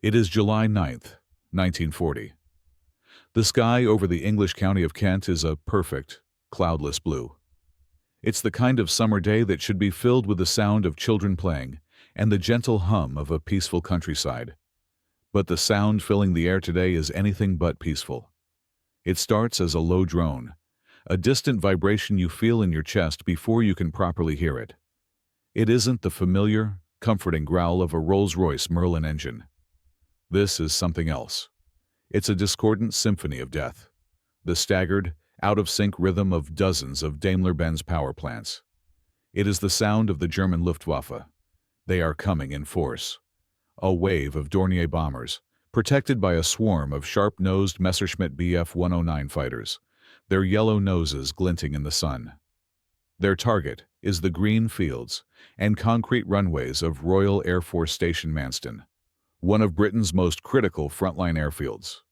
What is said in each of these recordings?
It is July 9th, 1940. The sky over the English county of Kent is a perfect, cloudless blue. It's the kind of summer day that should be filled with the sound of children playing and the gentle hum of a peaceful countryside. But the sound filling the air today is anything but peaceful. It starts as a low drone, a distant vibration you feel in your chest before you can properly hear it. It isn't the familiar, comforting growl of a Rolls-Royce Merlin engine. This is something else. It's a discordant symphony of death, the staggered, out-of-sync rhythm of dozens of Daimler-Benz power plants. It is the sound of the German Luftwaffe. They are coming in force. A wave of Dornier bombers, protected by a swarm of sharp-nosed Messerschmitt Bf 109 fighters, their yellow noses glinting in the sun. Their target is the green fields and concrete runways of Royal Air Force Station Manston, one of Britain's most critical frontline airfields.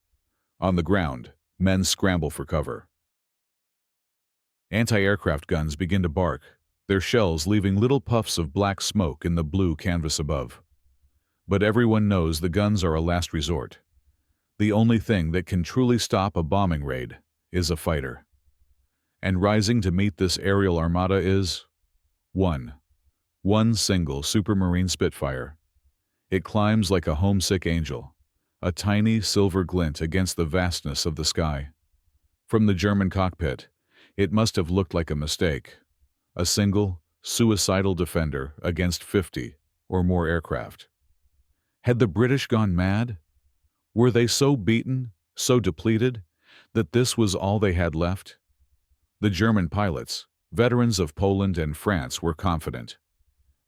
On the ground, men scramble for cover. Anti-aircraft guns begin to bark, their shells leaving little puffs of black smoke in the blue canvas above. But everyone knows the guns are a last resort. The only thing that can truly stop a bombing raid is a fighter. And rising to meet this aerial armada is one single Supermarine Spitfire. It climbs like a homesick angel, a tiny silver glint against the vastness of the sky. From the German cockpit, it must have looked like a mistake, a single, suicidal defender against 50 or more aircraft. Had the British gone mad? Were they so beaten, so depleted, that this was all they had left? The German pilots, veterans of Poland and France, were confident.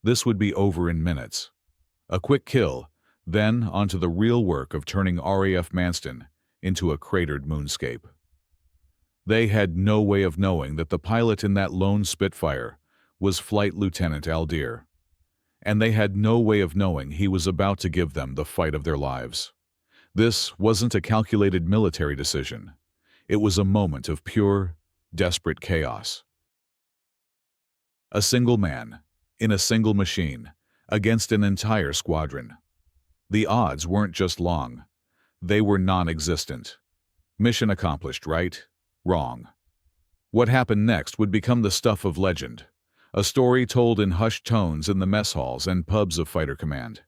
This would be over in minutes. A quick kill, then onto the real work of turning RAF Manston into a cratered moonscape. They had no way of knowing that the pilot in that lone Spitfire was Flight Lieutenant Deere. And they had no way of knowing he was about to give them the fight of their lives. This wasn't a calculated military decision. It was a moment of pure, desperate chaos. A single man, in a single machine, against an entire squadron. The odds weren't just long. They were non-existent. Mission accomplished, right? Wrong. What happened next would become the stuff of legend, a story told in hushed tones in the mess halls and pubs of Fighter Command.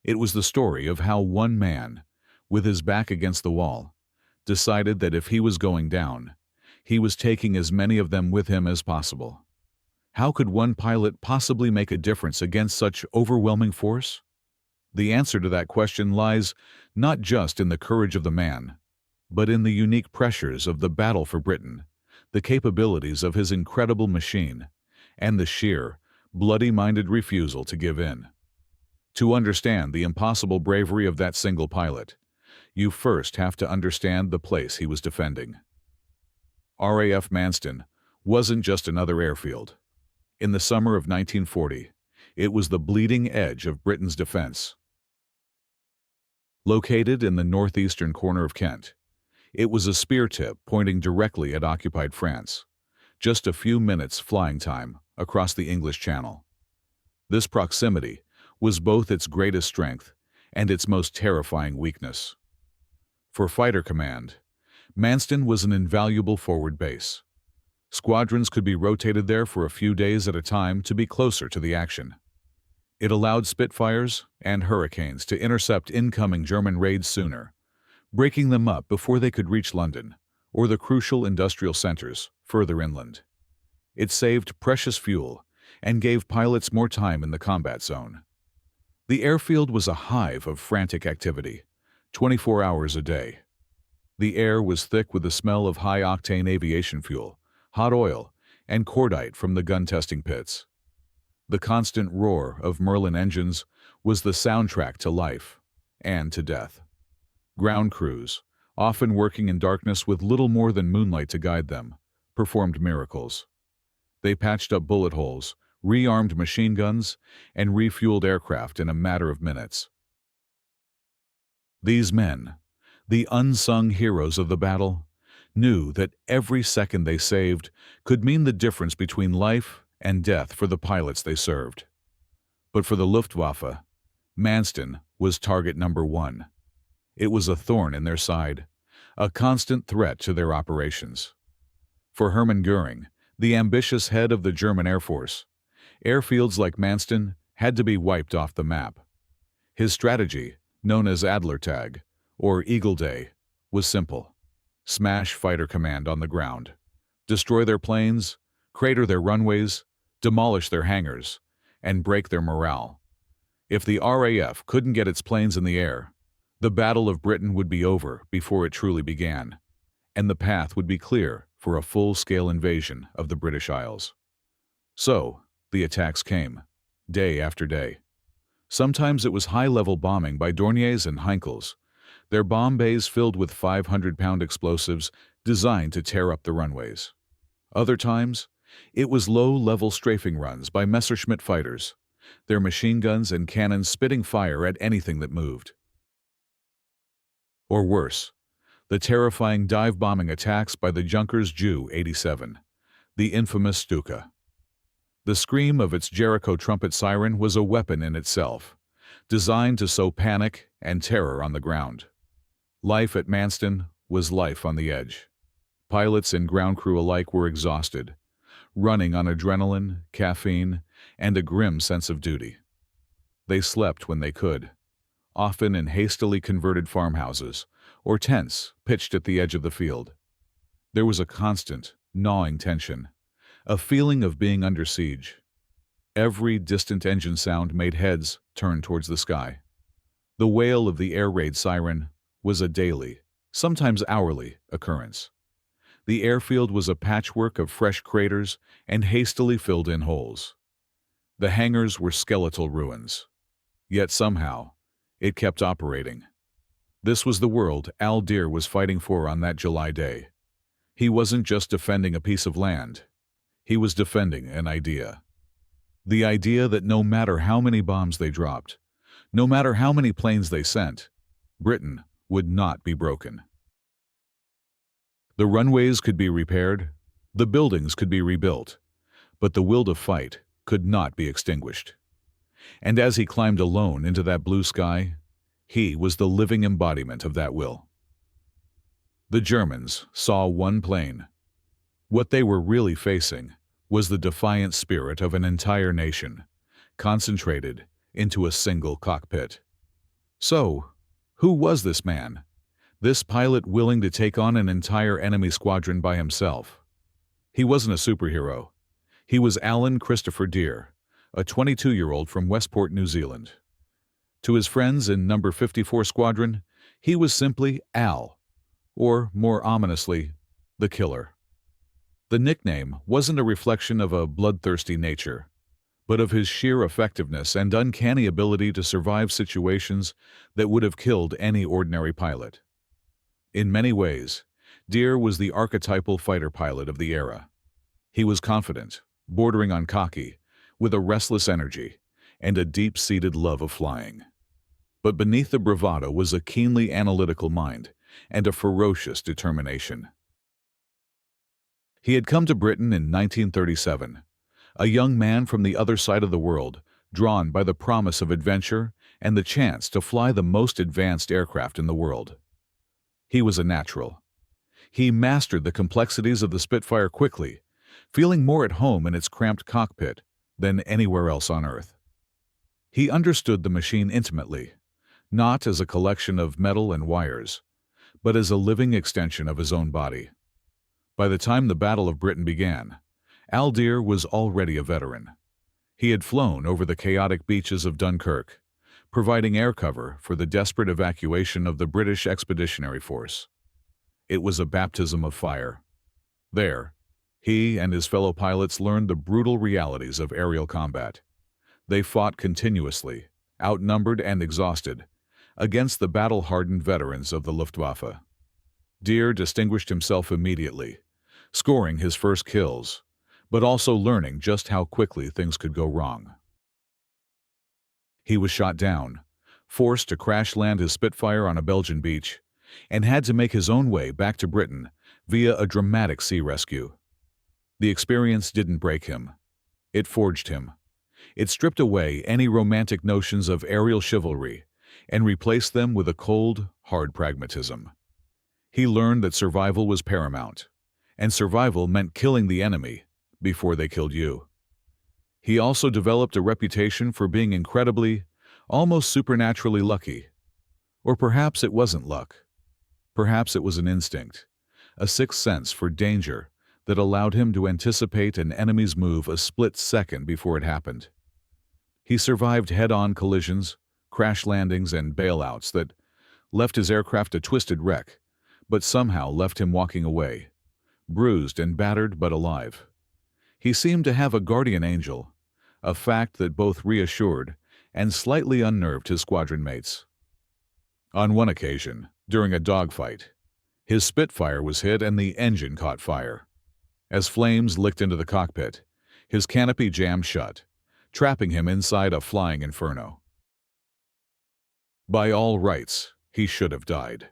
It was the story of how one man, with his back against the wall, decided that if he was going down, he was taking as many of them with him as possible. How could one pilot possibly make a difference against such overwhelming force? The answer to that question lies not just in the courage of the man, but in the unique pressures of the battle for Britain, the capabilities of his incredible machine, and the sheer, bloody-minded refusal to give in. To understand the impossible bravery of that single pilot, you first have to understand the place he was defending. RAF Manston wasn't just another airfield. In the summer of 1940, it was the bleeding edge of Britain's defense. Located in the northeastern corner of Kent, it was a spear tip pointing directly at occupied France, just a few minutes flying time across the English Channel. This proximity was both its greatest strength and its most terrifying weakness. For Fighter Command, Manston was an invaluable forward base. Squadrons could be rotated there for a few days at a time to be closer to the action. It allowed Spitfires and Hurricanes to intercept incoming German raids sooner, breaking them up before they could reach London or the crucial industrial centers further inland. It saved precious fuel and gave pilots more time in the combat zone. The airfield was a hive of frantic activity, 24 hours a day. The air was thick with the smell of high-octane aviation fuel, hot oil, and cordite from the gun testing pits. The constant roar of Merlin engines was the soundtrack to life and to death. Ground crews, often working in darkness with little more than moonlight to guide them, performed miracles. They patched up bullet holes, rearmed machine guns, and refueled aircraft in a matter of minutes. These men, the unsung heroes of the battle, knew that every second they saved could mean the difference between life and death for the pilots they served. But for the Luftwaffe, Manston was target number one. It was a thorn in their side, a constant threat to their operations. For Hermann Göring, the ambitious head of the German Air Force, airfields like Manston had to be wiped off the map. His strategy, known as Adlertag, or Eagle Day, was simple. Smash fighter command on the ground, destroy their planes, crater their runways, demolish their hangars, and break their morale. If the RAF couldn't get its planes in the air, the Battle of Britain would be over before it truly began, and the path would be clear for a full-scale invasion of the British Isles. So, the attacks came, day after day. Sometimes it was high-level bombing by Dorniers and Heinkels, their bomb bays filled with 500-pound explosives designed to tear up the runways. Other times, it was low-level strafing runs by Messerschmitt fighters, their machine guns and cannons spitting fire at anything that moved. Or worse, the terrifying dive-bombing attacks by the Junkers Ju-87, the infamous Stuka. The scream of its Jericho trumpet siren was a weapon in itself, designed to sow panic and terror on the ground. Life at Manston was life on the edge. Pilots and ground crew alike were exhausted, running on adrenaline, caffeine, and a grim sense of duty. They slept when they could, often in hastily converted farmhouses or tents pitched at the edge of the field. There was a constant, gnawing tension, a feeling of being under siege. Every distant engine sound made heads turn towards the sky. The wail of the air raid siren was a daily, sometimes hourly, occurrence. The airfield was a patchwork of fresh craters and hastily filled-in holes. The hangars were skeletal ruins. Yet somehow, it kept operating. This was the world Al Deere was fighting for on that July day. He wasn't just defending a piece of land. He was defending an idea. The idea that no matter how many bombs they dropped, no matter how many planes they sent, Britain would not be broken. The runways could be repaired, the buildings could be rebuilt, but the will to fight could not be extinguished. And as he climbed alone into that blue sky, he was the living embodiment of that will. The Germans saw one plane. What they were really facing was the defiant spirit of an entire nation, concentrated into a single cockpit. So, who was this man? This pilot willing to take on an entire enemy squadron by himself? He wasn't a superhero. He was Alan Christopher Deere, a 22-year-old from Westport, New Zealand. To his friends in No. 54 Squadron, he was simply Al, or more ominously, the Killer. The nickname wasn't a reflection of a bloodthirsty nature, but of his sheer effectiveness and uncanny ability to survive situations that would have killed any ordinary pilot. In many ways, Deere was the archetypal fighter pilot of the era. He was confident, bordering on cocky, with a restless energy and a deep-seated love of flying. But beneath the bravado was a keenly analytical mind and a ferocious determination. He had come to Britain in 1937, a young man from the other side of the world, drawn by the promise of adventure and the chance to fly the most advanced aircraft in the world. He was a natural. He mastered the complexities of the Spitfire quickly, feeling more at home in its cramped cockpit than anywhere else on Earth. He understood the machine intimately, not as a collection of metal and wires, but as a living extension of his own body. By the time the Battle of Britain began, Al Deere was already a veteran. He had flown over the chaotic beaches of Dunkirk, providing air cover for the desperate evacuation of the British Expeditionary Force. It was a baptism of fire. There, he and his fellow pilots learned the brutal realities of aerial combat. They fought continuously, outnumbered and exhausted, against the battle-hardened veterans of the Luftwaffe. Deere distinguished himself immediately, scoring his first kills, but also learning just how quickly things could go wrong. He was shot down, forced to crash-land his Spitfire on a Belgian beach, and had to make his own way back to Britain via a dramatic sea rescue. The experience didn't break him. It forged him. It stripped away any romantic notions of aerial chivalry and replaced them with a cold, hard pragmatism. He learned that survival was paramount, and survival meant killing the enemy before they killed you. He also developed a reputation for being incredibly, almost supernaturally lucky. Or perhaps it wasn't luck. Perhaps it was an instinct, a sixth sense for danger that allowed him to anticipate an enemy's move a split second before it happened. He survived head-on collisions, crash landings, and bailouts that left his aircraft a twisted wreck, but somehow left him walking away, bruised and battered but alive. He seemed to have a guardian angel, a fact that both reassured and slightly unnerved his squadron mates. On one occasion, during a dogfight, his Spitfire was hit and the engine caught fire. As flames licked into the cockpit, his canopy jammed shut, trapping him inside a flying inferno. By all rights, he should have died.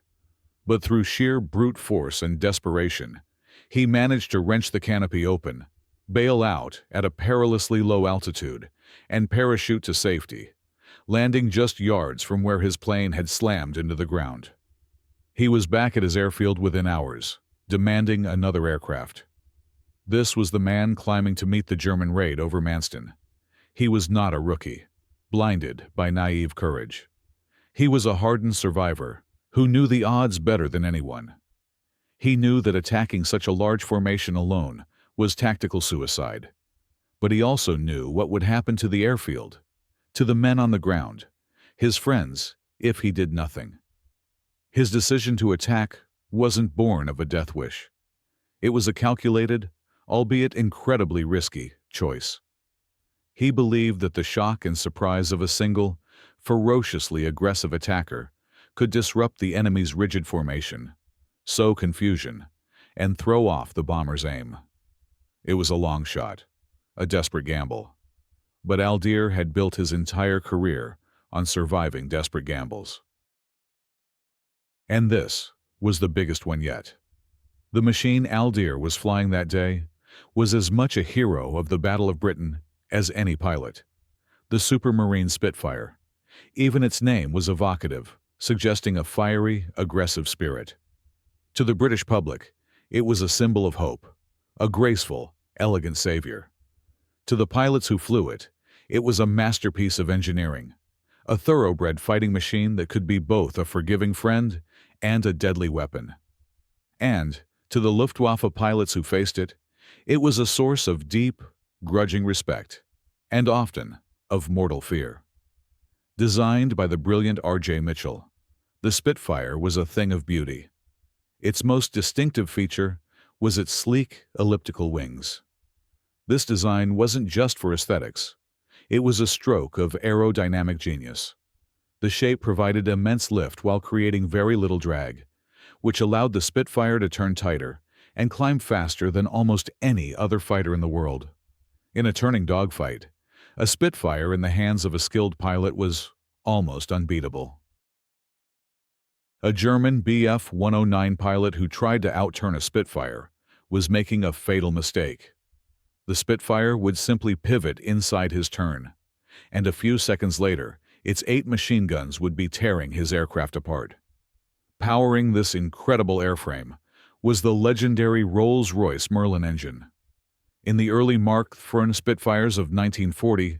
But through sheer brute force and desperation, he managed to wrench the canopy open, bail out at a perilously low altitude, and parachute to safety, landing just yards from where his plane had slammed into the ground. He was back at his airfield within hours, demanding another aircraft. This was the man climbing to meet the German raid over Manston. He was not a rookie, blinded by naive courage. He was a hardened survivor who knew the odds better than anyone. He knew that attacking such a large formation alone was tactical suicide. But he also knew what would happen to the airfield, to the men on the ground, his friends, if he did nothing. His decision to attack wasn't born of a death wish. It was a calculated, albeit incredibly risky, choice. He believed that the shock and surprise of a single, ferociously aggressive attacker could disrupt the enemy's rigid formation, sow confusion, and throw off the bomber's aim. It was a long shot, a desperate gamble. But Deere had built his entire career on surviving desperate gambles. And this was the biggest one yet. The machine Deere was flying that day was as much a hero of the Battle of Britain as any pilot. The Supermarine Spitfire. Even its name was evocative, suggesting a fiery, aggressive spirit. To the British public, it was a symbol of hope, a graceful, elegant savior. To the pilots who flew it, it was a masterpiece of engineering, a thoroughbred fighting machine that could be both a forgiving friend and a deadly weapon. And, to the Luftwaffe pilots who faced it, it was a source of deep, grudging respect, and often of mortal fear. Designed by the brilliant R.J. Mitchell, the Spitfire was a thing of beauty. Its most distinctive feature was its sleek, elliptical wings. This design wasn't just for aesthetics. It was a stroke of aerodynamic genius. The shape provided immense lift while creating very little drag, which allowed the Spitfire to turn tighter and climb faster than almost any other fighter in the world. In a turning dogfight, a Spitfire in the hands of a skilled pilot was almost unbeatable. A German Bf 109 pilot who tried to outturn a Spitfire was making a fatal mistake. The Spitfire would simply pivot inside his turn, and a few seconds later, its 8 machine guns would be tearing his aircraft apart. Powering this incredible airframe was the legendary Rolls-Royce Merlin engine. In the early Mark I Spitfires of 1940,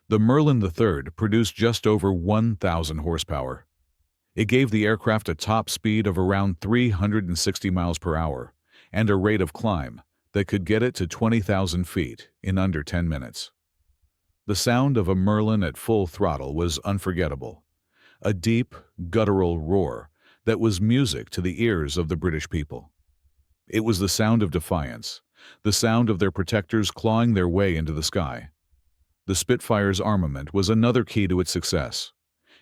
the Merlin III produced just over 1,000 horsepower. It gave the aircraft a top speed of around 360 miles per hour and a rate of climb that could get it to 20,000 feet in under 10 minutes. The sound of a Merlin at full throttle was unforgettable, a deep, guttural roar that was music to the ears of the British people. It was the sound of defiance, the sound of their protectors clawing their way into the sky. The Spitfire's armament was another key to its success.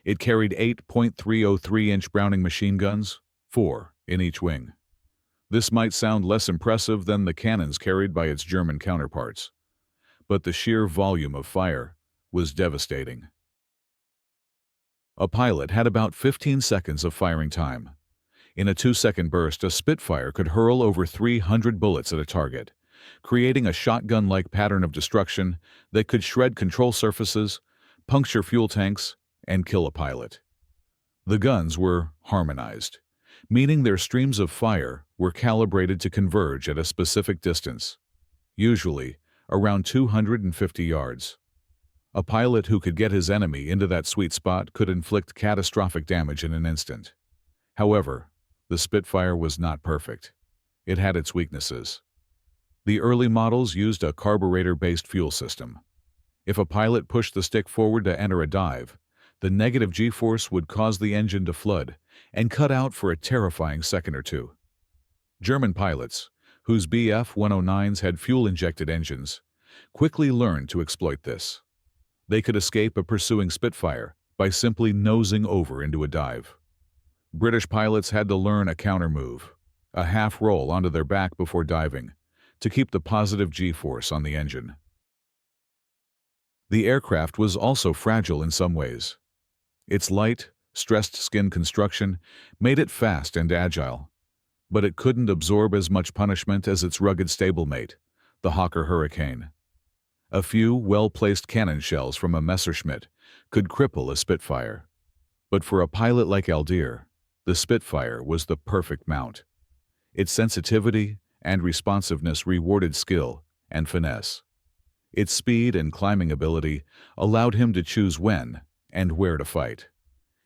It carried 8 .303-inch Browning machine guns, 4 in each wing. This might sound less impressive than the cannons carried by its German counterparts, but the sheer volume of fire was devastating. A pilot had about 15 seconds of firing time. In a 2-second burst, a Spitfire could hurl over 300 bullets at a target, creating a shotgun-like pattern of destruction that could shred control surfaces, puncture fuel tanks, and kill a pilot. The guns were harmonized, meaning their streams of fire were calibrated to converge at a specific distance, usually around 250 yards. A pilot who could get his enemy into that sweet spot could inflict catastrophic damage in an instant. However, the Spitfire was not perfect. It had its weaknesses. The early models used a carburetor-based fuel system. If a pilot pushed the stick forward to enter a dive, the negative G-force would cause the engine to flood and cut out for a terrifying second or two. German pilots, whose Bf-109s had fuel-injected engines, quickly learned to exploit this. They could escape a pursuing Spitfire by simply nosing over into a dive. British pilots had to learn a counter-move, a half-roll onto their back before diving, to keep the positive G-force on the engine. The aircraft was also fragile in some ways. Its light, stressed skin construction made it fast and agile, but it couldn't absorb as much punishment as its rugged stablemate, the Hawker Hurricane. A few well-placed cannon shells from a Messerschmitt could cripple a Spitfire, but for a pilot like Deere, the Spitfire was the perfect mount. Its sensitivity and responsiveness rewarded skill and finesse. Its speed and climbing ability allowed him to choose when and where to fight,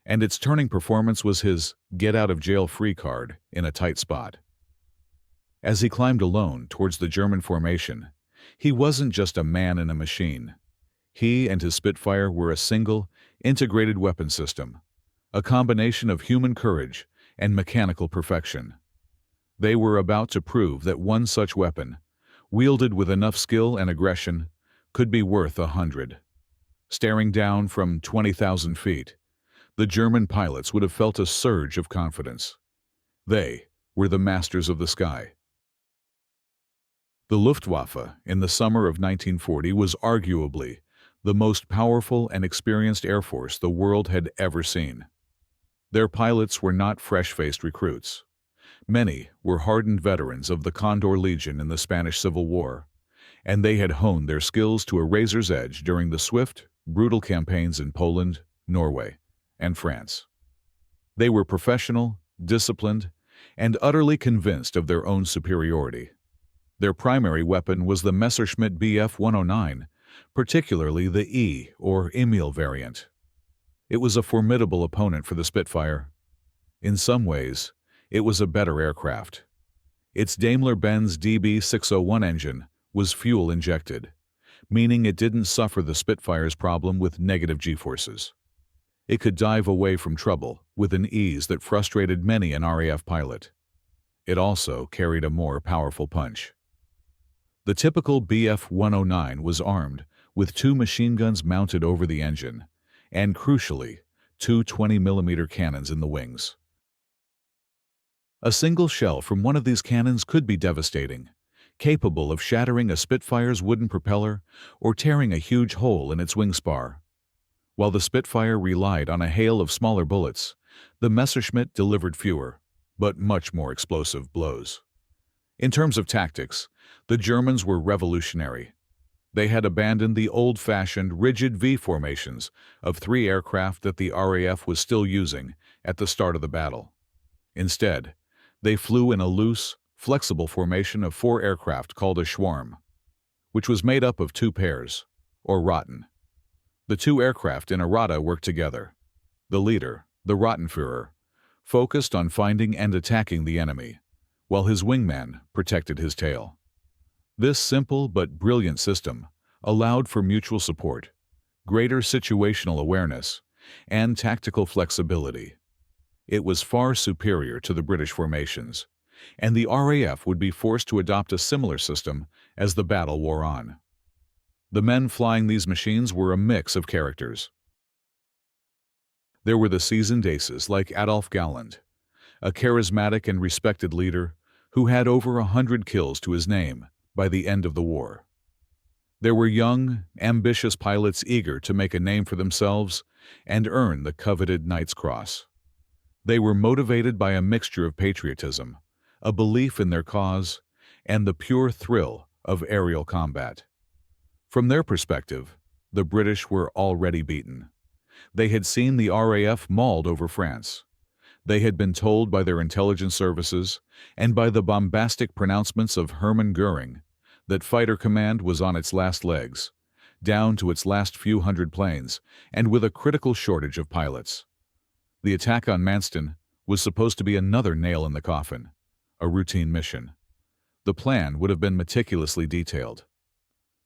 and its turning performance was his get-out-of-jail-free card in a tight spot. As he climbed alone towards the German formation, he wasn't just a man in a machine. He and his Spitfire were a single, integrated weapon system, a combination of human courage and mechanical perfection. They were about to prove that one such weapon, wielded with enough skill and aggression, could be worth 100. Staring down from 20,000 feet, the German pilots would have felt a surge of confidence. They were the masters of the sky. The Luftwaffe in the summer of 1940 was arguably the most powerful and experienced air force the world had ever seen. Their pilots were not fresh-faced recruits. Many were hardened veterans of the Condor Legion in the Spanish Civil War, and they had honed their skills to a razor's edge during the swift, brutal campaigns in Poland, Norway, and France. They were professional, disciplined, and utterly convinced of their own superiority. Their primary weapon was the Messerschmitt Bf-109, particularly the E or Emil variant. It was a formidable opponent for the Spitfire. In some ways, it was a better aircraft. Its Daimler-Benz DB601 engine was fuel-injected, meaning it didn't suffer the Spitfire's problem with negative G-forces. It could dive away from trouble with an ease that frustrated many an RAF pilot. It also carried a more powerful punch. The typical Bf-109 was armed with 2 machine guns mounted over the engine, and crucially, 2 20mm cannons in the wings. A single shell from one of these cannons could be devastating, capable of shattering a Spitfire's wooden propeller or tearing a huge hole in its wing spar. While the Spitfire relied on a hail of smaller bullets, the Messerschmitt delivered fewer, but much more explosive blows. In terms of tactics, the Germans were revolutionary. They had abandoned the old-fashioned, rigid V formations of 3 aircraft that the RAF was still using at the start of the battle. Instead, they flew in a loose, flexible formation of 4 aircraft called a Schwarm, which was made up of 2 pairs, or Rotten. The 2 aircraft in a rata worked together. The leader, the Rottenführer, focused on finding and attacking the enemy, while his wingman protected his tail. This simple but brilliant system allowed for mutual support, greater situational awareness, and tactical flexibility. It was far superior to the British formations, and the RAF would be forced to adopt a similar system as the battle wore on. The men flying these machines were a mix of characters. There were the seasoned aces like Adolf Galland, a charismatic and respected leader who had over 100 kills to his name by the end of the war. There were young, ambitious pilots eager to make a name for themselves and earn the coveted Knight's Cross. They were motivated by a mixture of patriotism, a belief in their cause, and the pure thrill of aerial combat. From their perspective, the British were already beaten. They had seen the RAF mauled over France. They had been told by their intelligence services and by the bombastic pronouncements of Hermann Göring that fighter command was on its last legs, down to its last few hundred planes, and with a critical shortage of pilots. The attack on Manston was supposed to be another nail in the coffin, a routine mission. The plan would have been meticulously detailed.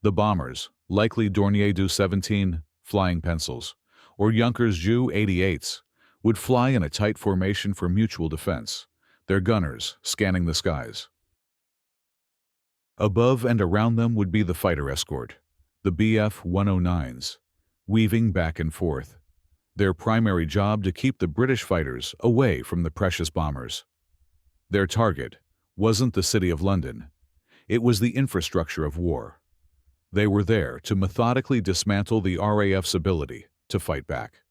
The bombers, likely Dornier Do-17 flying pencils, or Junkers Ju-88s, would fly in a tight formation for mutual defense, their gunners scanning the skies. Above and around them would be the fighter escort, the Bf-109s, weaving back and forth, their primary job to keep the British fighters away from the precious bombers. Their target wasn't the City of London. It was the infrastructure of war. They were there to methodically dismantle the RAF's ability to fight back.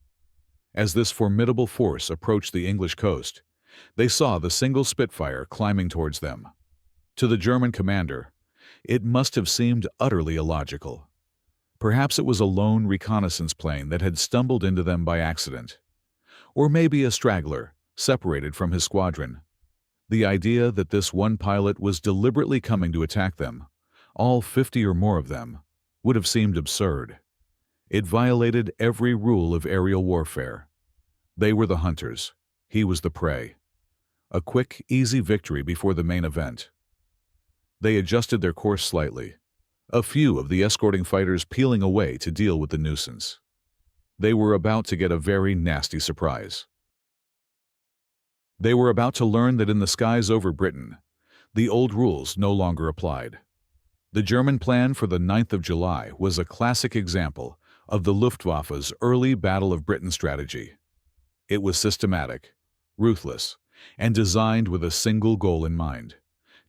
As this formidable force approached the English coast, they saw the single Spitfire climbing towards them. To the German commander, it must have seemed utterly illogical. Perhaps it was a lone reconnaissance plane that had stumbled into them by accident. Or maybe a straggler, separated from his squadron. The idea that this one pilot was deliberately coming to attack them, all 50 or more of them, would have seemed absurd. It violated every rule of aerial warfare. They were the hunters. He was the prey. A quick, easy victory before the main event. They adjusted their course slightly, a few of the escorting fighters peeling away to deal with the nuisance. They were about to get a very nasty surprise. They were about to learn that in the skies over Britain, the old rules no longer applied. The German plan for the 9th of July was a classic example of the Luftwaffe's early Battle of Britain strategy. It was systematic, ruthless, and designed with a single goal in mind: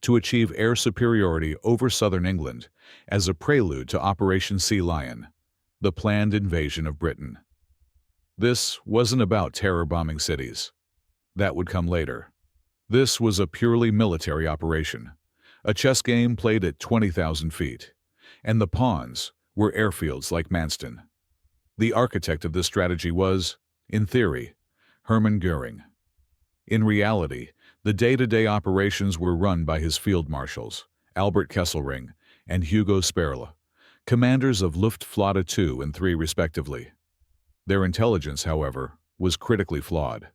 to achieve air superiority over southern England as a prelude to Operation Sea Lion, the planned invasion of Britain. This wasn't about terror bombing cities. That would come later. This was a purely military operation, a chess game played at 20,000 feet, and the pawns were airfields like Manston. The architect of this strategy was, in theory, Hermann Göring. In reality, the day-to-day operations were run by his field marshals, Albert Kesselring and Hugo Sperle, commanders of Luftflotte 2 and 3 respectively. Their intelligence, however, was critically flawed.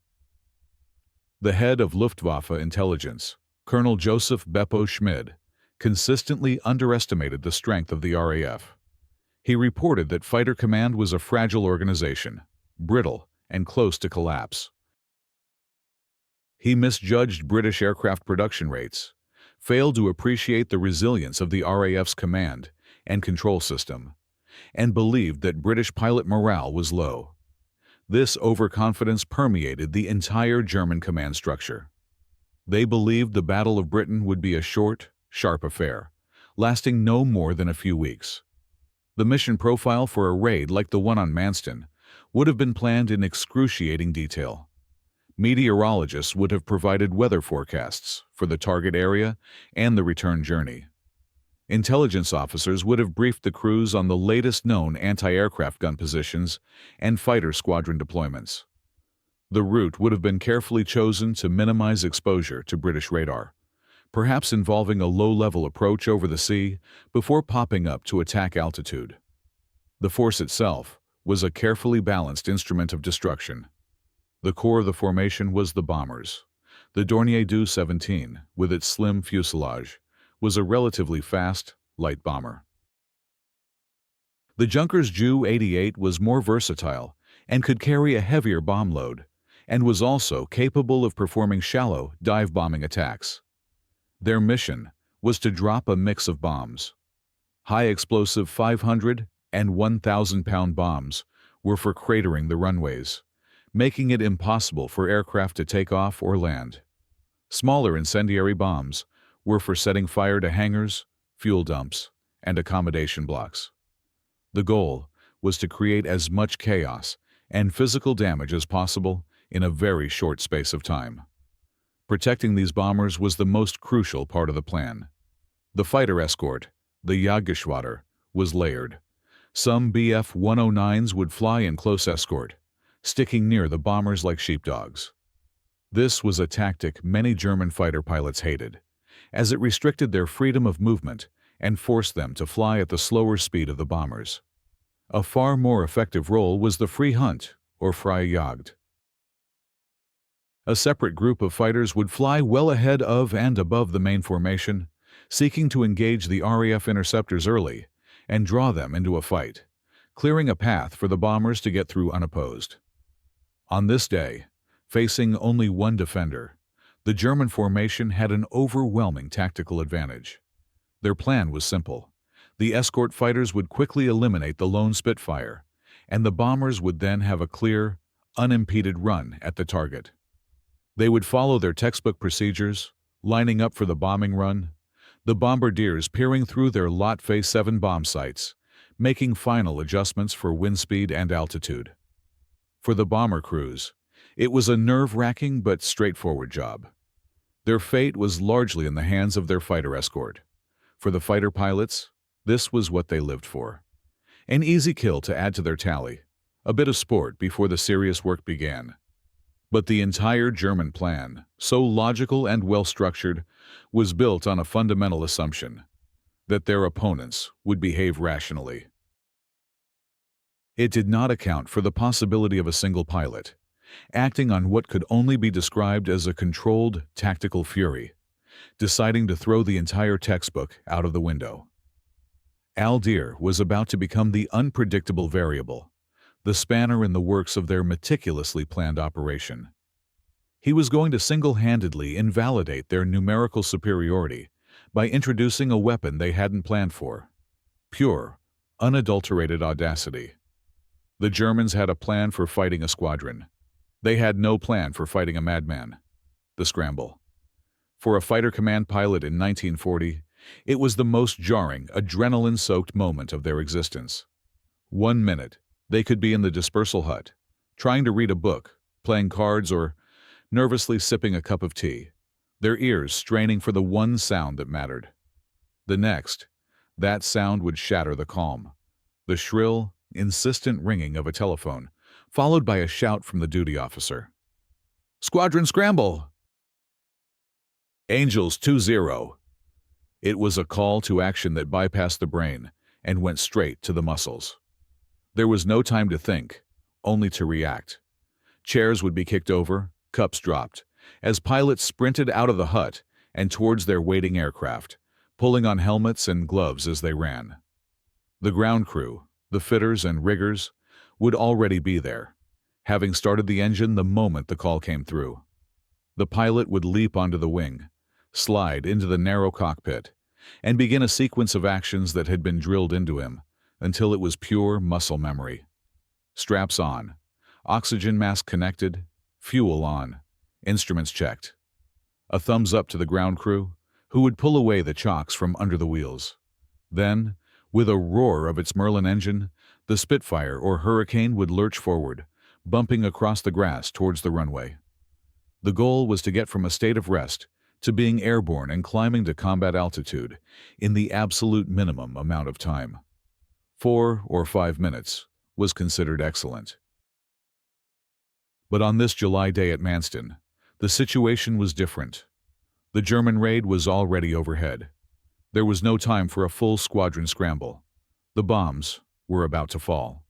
The head of Luftwaffe intelligence, Colonel Joseph Beppo Schmid, consistently underestimated the strength of the RAF. He reported that fighter command was a fragile organization, brittle and close to collapse. He misjudged British aircraft production rates, failed to appreciate the resilience of the RAF's command and control system, and believed that British pilot morale was low. This overconfidence permeated the entire German command structure. They believed the Battle of Britain would be a short, sharp affair, lasting no more than a few weeks. The mission profile for a raid like the one on Manston would have been planned in excruciating detail. Meteorologists would have provided weather forecasts for the target area and the return journey. Intelligence officers would have briefed the crews on the latest known anti-aircraft gun positions and fighter squadron deployments. The route would have been carefully chosen to minimize exposure to British radar, perhaps involving a low-level approach over the sea before popping up to attack altitude. The force itself was a carefully balanced instrument of destruction. The core of the formation was the bombers. The Dornier Do-17, with its slim fuselage, was a relatively fast, light bomber. The Junkers Ju-88 was more versatile and could carry a heavier bomb load, and was also capable of performing shallow, dive-bombing attacks. Their mission was to drop a mix of bombs. High-explosive 500 and 1,000-pound bombs were for cratering the runways, making it impossible for aircraft to take off or land. Smaller incendiary bombs were for setting fire to hangars, fuel dumps, and accommodation blocks. The goal was to create as much chaos and physical damage as possible in a very short space of time. Protecting these bombers was the most crucial part of the plan. The fighter escort, the Jagdgeschwader, was layered. Some Bf-109s would fly in close escort, sticking near the bombers like sheepdogs. This was a tactic many German fighter pilots hated, as it restricted their freedom of movement and forced them to fly at the slower speed of the bombers. A far more effective role was the free hunt, or freie Jagd. A separate group of fighters would fly well ahead of and above the main formation, seeking to engage the RAF interceptors early and draw them into a fight, clearing a path for the bombers to get through unopposed. On this day, facing only one defender, the German formation had an overwhelming tactical advantage. Their plan was simple. The escort fighters would quickly eliminate the lone Spitfire, and the bombers would then have a clear, unimpeded run at the target. They would follow their textbook procedures, lining up for the bombing run, the bombardiers peering through their Luftwaffe 7 bomb sights, making final adjustments for wind speed and altitude. For the bomber crews, it was a nerve-wracking but straightforward job. Their fate was largely in the hands of their fighter escort. For the fighter pilots, this was what they lived for. An easy kill to add to their tally, a bit of sport before the serious work began. But the entire German plan, so logical and well-structured, was built on a fundamental assumption: that their opponents would behave rationally. It did not account for the possibility of a single pilot, acting on what could only be described as a controlled tactical fury, deciding to throw the entire textbook out of the window. Deere was about to become the unpredictable variable, the spanner in the works of their meticulously planned operation. He was going to single-handedly invalidate their numerical superiority by introducing a weapon they hadn't planned for: pure, unadulterated audacity. The Germans had a plan for fighting a squadron. They had no plan for fighting a madman: the scramble. For a fighter command pilot in 1940, it was the most jarring, adrenaline-soaked moment of their existence. 1 minute, they could be in the dispersal hut, trying to read a book, playing cards, or nervously sipping a cup of tea, their ears straining for the one sound that mattered. The next, that sound would shatter the calm: the shrill, insistent ringing of a telephone, followed by a shout from the duty officer. "Squadron scramble! Angels 2-0. It was a call to action that bypassed the brain and went straight to the muscles. There was no time to think, only to react. Chairs would be kicked over, cups dropped, as pilots sprinted out of the hut and towards their waiting aircraft, pulling on helmets and gloves as they ran. The ground crew, the fitters and riggers, would already be there, having started the engine the moment the call came through. The pilot would leap onto the wing, slide into the narrow cockpit, and begin a sequence of actions that had been drilled into him until it was pure muscle memory. Straps on, oxygen mask connected, fuel on, instruments checked. A thumbs up to the ground crew, who would pull away the chocks from under the wheels. Then, with a roar of its Merlin engine, the Spitfire or Hurricane would lurch forward, bumping across the grass towards the runway. The goal was to get from a state of rest to being airborne and climbing to combat altitude in the absolute minimum amount of time. 4 or 5 minutes was considered excellent. But on this July day at Manston, the situation was different. The German raid was already overhead. There was no time for a full squadron scramble. The bombs were about to fall.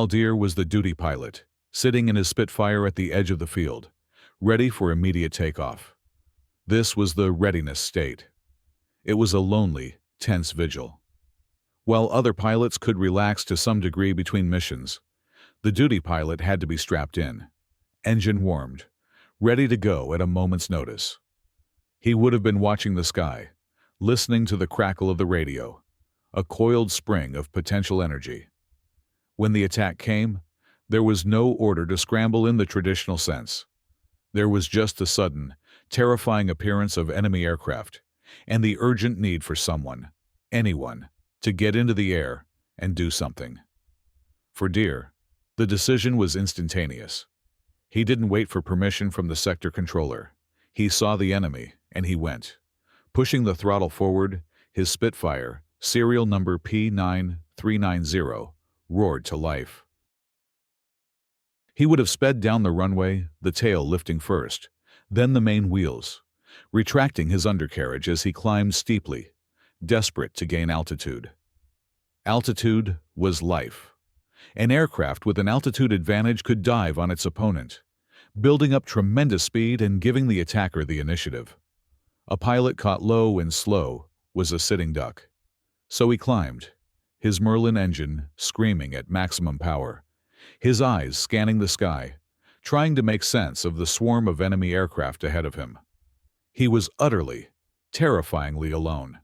Deere was the duty pilot, sitting in his Spitfire at the edge of the field, ready for immediate takeoff. This was the readiness state. It was a lonely, tense vigil. While other pilots could relax to some degree between missions, the duty pilot had to be strapped in, engine warmed, ready to go at a moment's notice. He would have been watching the sky, listening to the crackle of the radio, a coiled spring of potential energy. When the attack came, there was no order to scramble in the traditional sense. There was just the sudden, terrifying appearance of enemy aircraft, and the urgent need for someone, anyone, to get into the air and do something. For Deere, the decision was instantaneous. He didn't wait for permission from the sector controller. He saw the enemy, and he went. Pushing the throttle forward, His Spitfire, serial number P9390, roared to life. He would have sped down the runway, the tail lifting first, then the main wheels, retracting his undercarriage as he climbed steeply, desperate to gain altitude. Altitude was life. An aircraft with an altitude advantage could dive on its opponent, building up tremendous speed and giving the attacker the initiative. A pilot caught low and slow was a sitting duck. So he climbed, his Merlin engine screaming at maximum power, his eyes scanning the sky, trying to make sense of the swarm of enemy aircraft ahead of him. He was utterly, terrifyingly alone.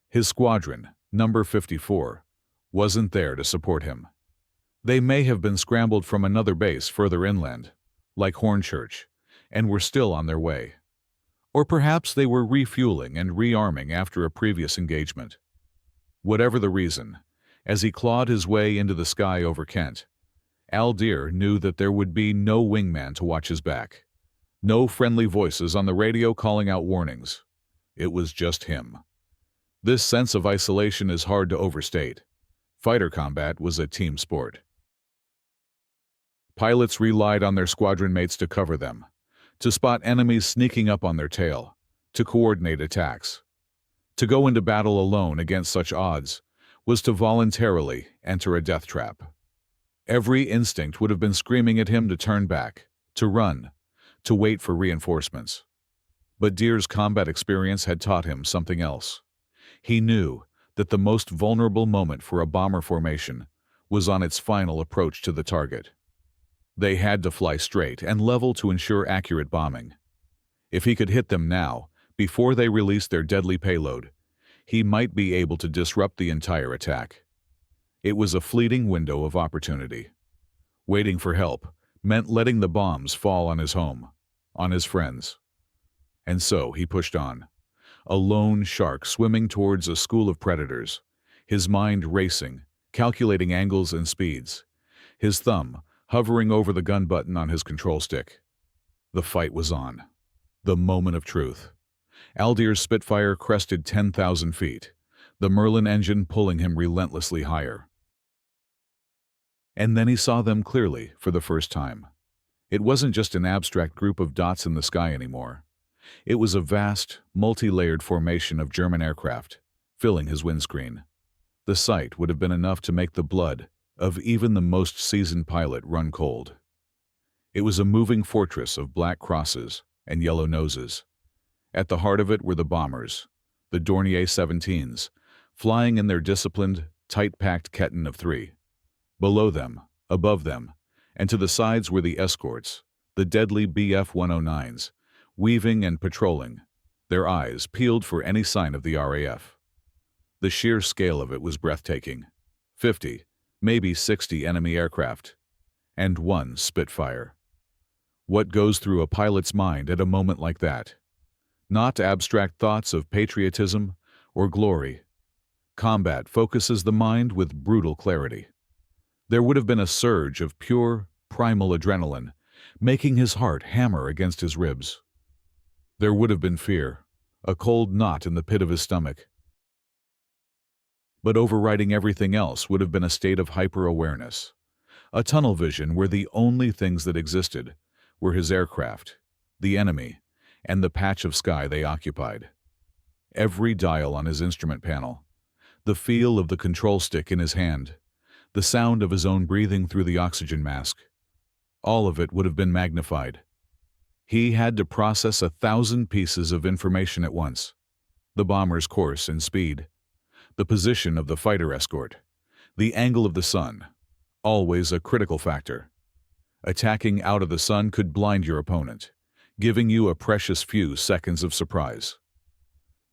His squadron, number 54, wasn't there to support him. They may have been scrambled from another base further inland, like Hornchurch, and were still on their way. Or perhaps they were refueling and rearming after a previous engagement. Whatever the reason, as he clawed his way into the sky over Kent, Deere knew that there would be no wingman to watch his back. No friendly voices on the radio calling out warnings. It was just him. This sense of isolation is hard to overstate. Fighter combat was a team sport. Pilots relied on their squadron mates to cover them, to spot enemies sneaking up on their tail, to coordinate attacks. To go into battle alone against such odds was to voluntarily enter a death trap. Every instinct would have been screaming at him to turn back, to run, to wait for reinforcements. But Deere's combat experience had taught him something else. He knew that the most vulnerable moment for a bomber formation was on its final approach to the target. They had to fly straight and level to ensure accurate bombing. If he could hit them now, before they released their deadly payload, he might be able to disrupt the entire attack. It was a fleeting window of opportunity. Waiting for help meant letting the bombs fall on his home, on his friends. And so he pushed on, a lone shark swimming towards a school of predators, his mind racing, calculating angles and speeds, his thumb hovering over the gun button on his control stick. The fight was on. The moment of truth. Deere's Spitfire crested 10,000 feet, the Merlin engine pulling him relentlessly higher. And then he saw them clearly for the first time. It wasn't just an abstract group of dots in the sky anymore. It was a vast, multi-layered formation of German aircraft, filling his windscreen. The sight would have been enough to make the blood of even the most seasoned pilot run cold. It was a moving fortress of black crosses and yellow noses. At the heart of it were the bombers, the Dornier 17s, flying in their disciplined, tight-packed Ketten of 3. Below them, above them, and to the sides were the escorts, the deadly Bf-109s, weaving and patrolling, their eyes peeled for any sign of the RAF. The sheer scale of it was breathtaking. 50, maybe 60 enemy aircraft, and one Spitfire. What goes through a pilot's mind at a moment like that? Not abstract thoughts of patriotism or glory. Combat focuses the mind with brutal clarity. There would have been a surge of pure, primal adrenaline, making his heart hammer against his ribs. There would have been fear, a cold knot in the pit of his stomach. But overriding everything else would have been a state of hyper-awareness, a tunnel vision where the only things that existed were his aircraft, the enemy, and the patch of sky they occupied. Every dial on his instrument panel, the feel of the control stick in his hand, the sound of his own breathing through the oxygen mask, all of it would have been magnified. He had to process 1,000 pieces of information at once: the bomber's course and speed, the position of the fighter escort, the angle of the sun, always a critical factor. Attacking out of the sun could blind your opponent, giving you a precious few seconds of surprise.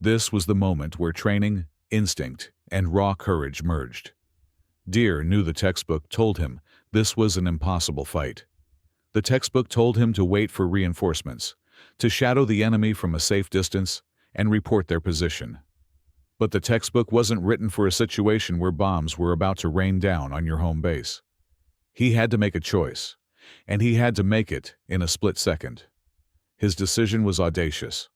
This was the moment where training, instinct, and raw courage merged. Deere knew the textbook told him this was an impossible fight. The textbook told him to wait for reinforcements, to shadow the enemy from a safe distance, and report their position. But the textbook wasn't written for a situation where bombs were about to rain down on your home base. He had to make a choice, and he had to make it in a split second. His decision was audacious.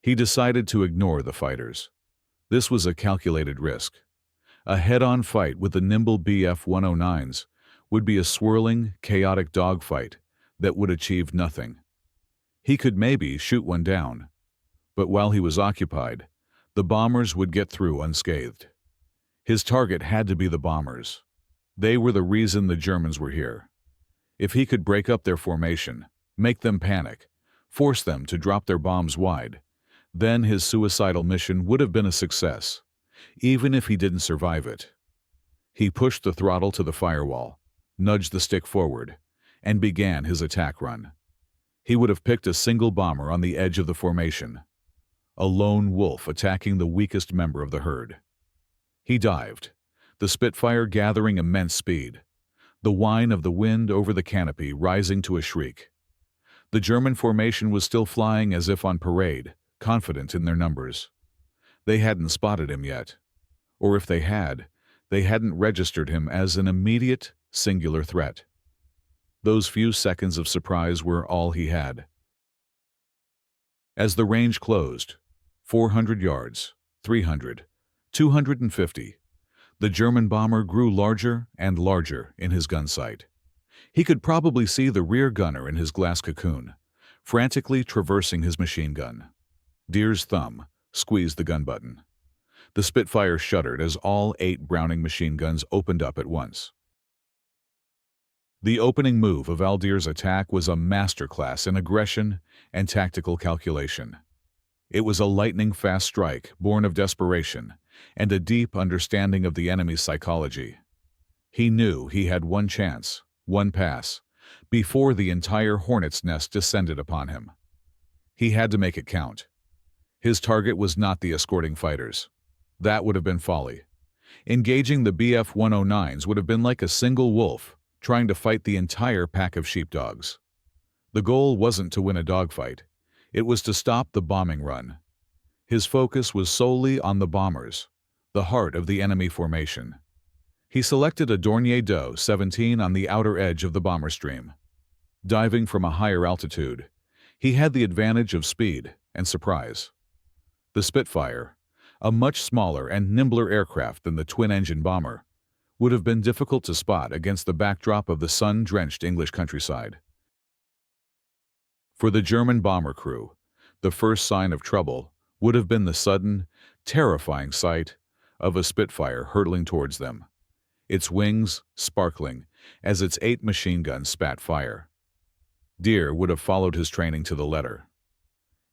He decided to ignore the fighters. This was a calculated risk. A head-on fight with the nimble Bf-109s would be a swirling, chaotic dogfight that would achieve nothing. He could maybe shoot one down, but while he was occupied, the bombers would get through unscathed. His target had to be the bombers. They were the reason the Germans were here. If he could break up their formation, make them panic, force them to drop their bombs wide, then his suicidal mission would have been a success, even if he didn't survive it. He pushed the throttle to the firewall, nudged the stick forward, and began his attack run. He would have picked a single bomber on the edge of the formation, a lone wolf attacking the weakest member of the herd. He dived, the Spitfire gathering immense speed, the whine of the wind over the canopy rising to a shriek. The German formation was still flying as if on parade, confident in their numbers. They hadn't spotted him yet, or if they had, they hadn't registered him as an immediate, singular threat. Those few seconds of surprise were all he had. As the range closed, 400 yards, 300, 250, the German bomber grew larger and larger in his gun sight. He could probably see the rear gunner in his glass cocoon, frantically traversing his machine gun. Deere's thumb squeezed the gun button. The Spitfire shuddered as all 8 Browning machine guns opened up at once. The opening move of Deere's attack was a masterclass in aggression and tactical calculation. It was a lightning-fast strike born of desperation and a deep understanding of the enemy's psychology. He knew he had one chance, one pass, before the entire hornet's nest descended upon him. He had to make it count. His target was not the escorting fighters. That would have been folly. Engaging the Bf-109s would have been like a single wolf trying to fight the entire pack of sheepdogs. The goal wasn't to win a dogfight. It was to stop the bombing run. His focus was solely on the bombers, the heart of the enemy formation. He selected a Dornier Doe 17 on the outer edge of the bomber stream. Diving from a higher altitude, he had the advantage of speed and surprise. The Spitfire, a much smaller and nimbler aircraft than the twin-engine bomber, would have been difficult to spot against the backdrop of the sun-drenched English countryside. For the German bomber crew, the first sign of trouble would have been the sudden, terrifying sight of a Spitfire hurtling towards them, its wings sparkling as its 8 machine guns spat fire. Deere would have followed his training to the letter.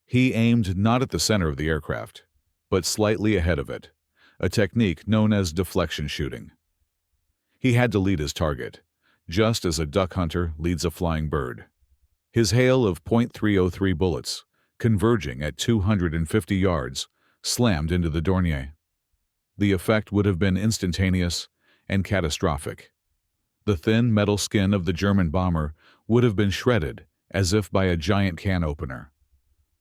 He aimed not at the center of the aircraft, but slightly ahead of it, a technique known as deflection shooting. He had to lead his target, just as a duck hunter leads a flying bird. His hail of .303 bullets, converging at 250 yards, slammed into the Dornier. The effect would have been instantaneous and catastrophic. The thin metal skin of the German bomber would have been shredded as if by a giant can opener.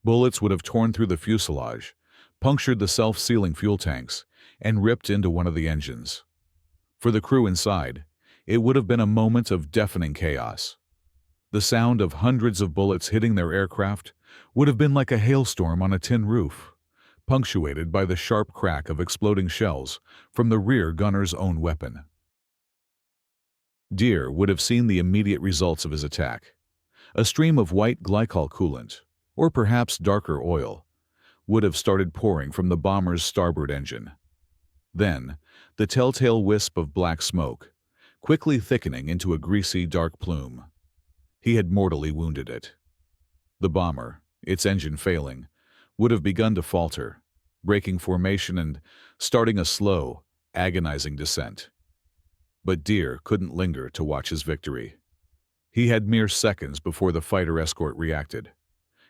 Bullets would have torn through the fuselage, punctured the self-sealing fuel tanks, and ripped into one of the engines. For the crew inside, it would have been a moment of deafening chaos. The sound of hundreds of bullets hitting their aircraft would have been like a hailstorm on a tin roof, punctuated by the sharp crack of exploding shells from the rear gunner's own weapon. Deere would have seen the immediate results of his attack. A stream of white glycol coolant, or perhaps darker oil, would have started pouring from the bomber's starboard engine. Then, the telltale wisp of black smoke, quickly thickening into a greasy, dark plume. He had mortally wounded it. The bomber, its engine failing, would have begun to falter, breaking formation and starting a slow, agonizing descent. But Deere couldn't linger to watch his victory. He had mere seconds before the fighter escort reacted.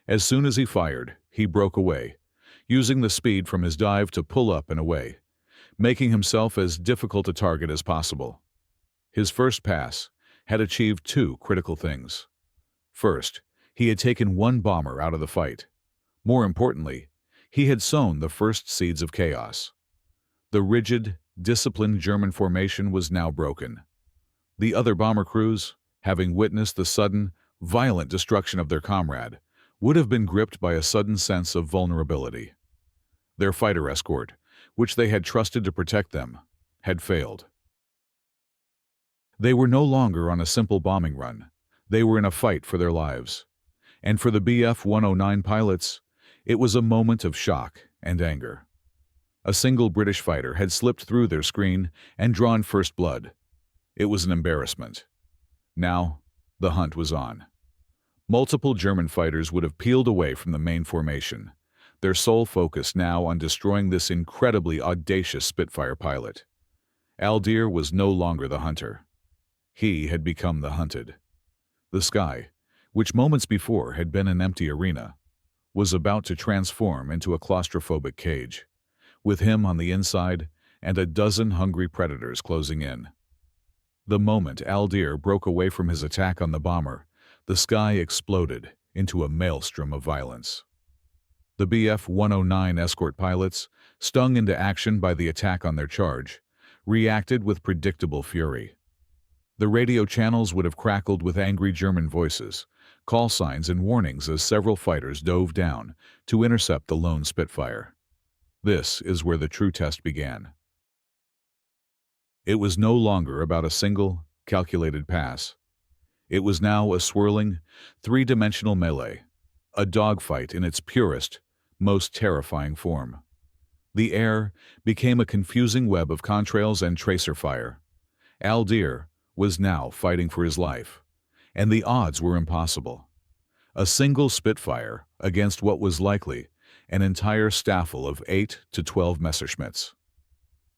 As soon as he fired, he broke away, using the speed from his dive to pull up and away, making himself as difficult a target as possible. His first pass had achieved 2 critical things. First, he had taken one bomber out of the fight. More importantly, he had sown the first seeds of chaos. The rigid, disciplined German formation was now broken. The other bomber crews, having witnessed the sudden, violent destruction of their comrade, would have been gripped by a sudden sense of vulnerability. Their fighter escort, which they had trusted to protect them, had failed. They were no longer on a simple bombing run. They were in a fight for their lives. And for the Bf-109 pilots, it was a moment of shock and anger. A single British fighter had slipped through their screen and drawn first blood. It was an embarrassment. Now, the hunt was on. Multiple German fighters would have peeled away from the main formation, their sole focus now on destroying this incredibly audacious Spitfire pilot. Deere was no longer the hunter. He had become the hunted. The sky, which moments before had been an empty arena, was about to transform into a claustrophobic cage, with him on the inside and a dozen hungry predators closing in. The moment Deere broke away from his attack on the bomber, the sky exploded into a maelstrom of violence. The Bf-109 escort pilots, stung into action by the attack on their charge, reacted with predictable fury. The radio channels would have crackled with angry German voices, call signs and warnings as several fighters dove down to intercept the lone Spitfire. This is where the true test began. It was no longer about a single, calculated pass. It was now a swirling, three-dimensional melee, a dogfight in its purest, most terrifying form. The air became a confusing web of contrails and tracer fire. Deere was now fighting for his life, and the odds were impossible. A single Spitfire against what was likely an entire staffel of 8 to 12 Messerschmitts.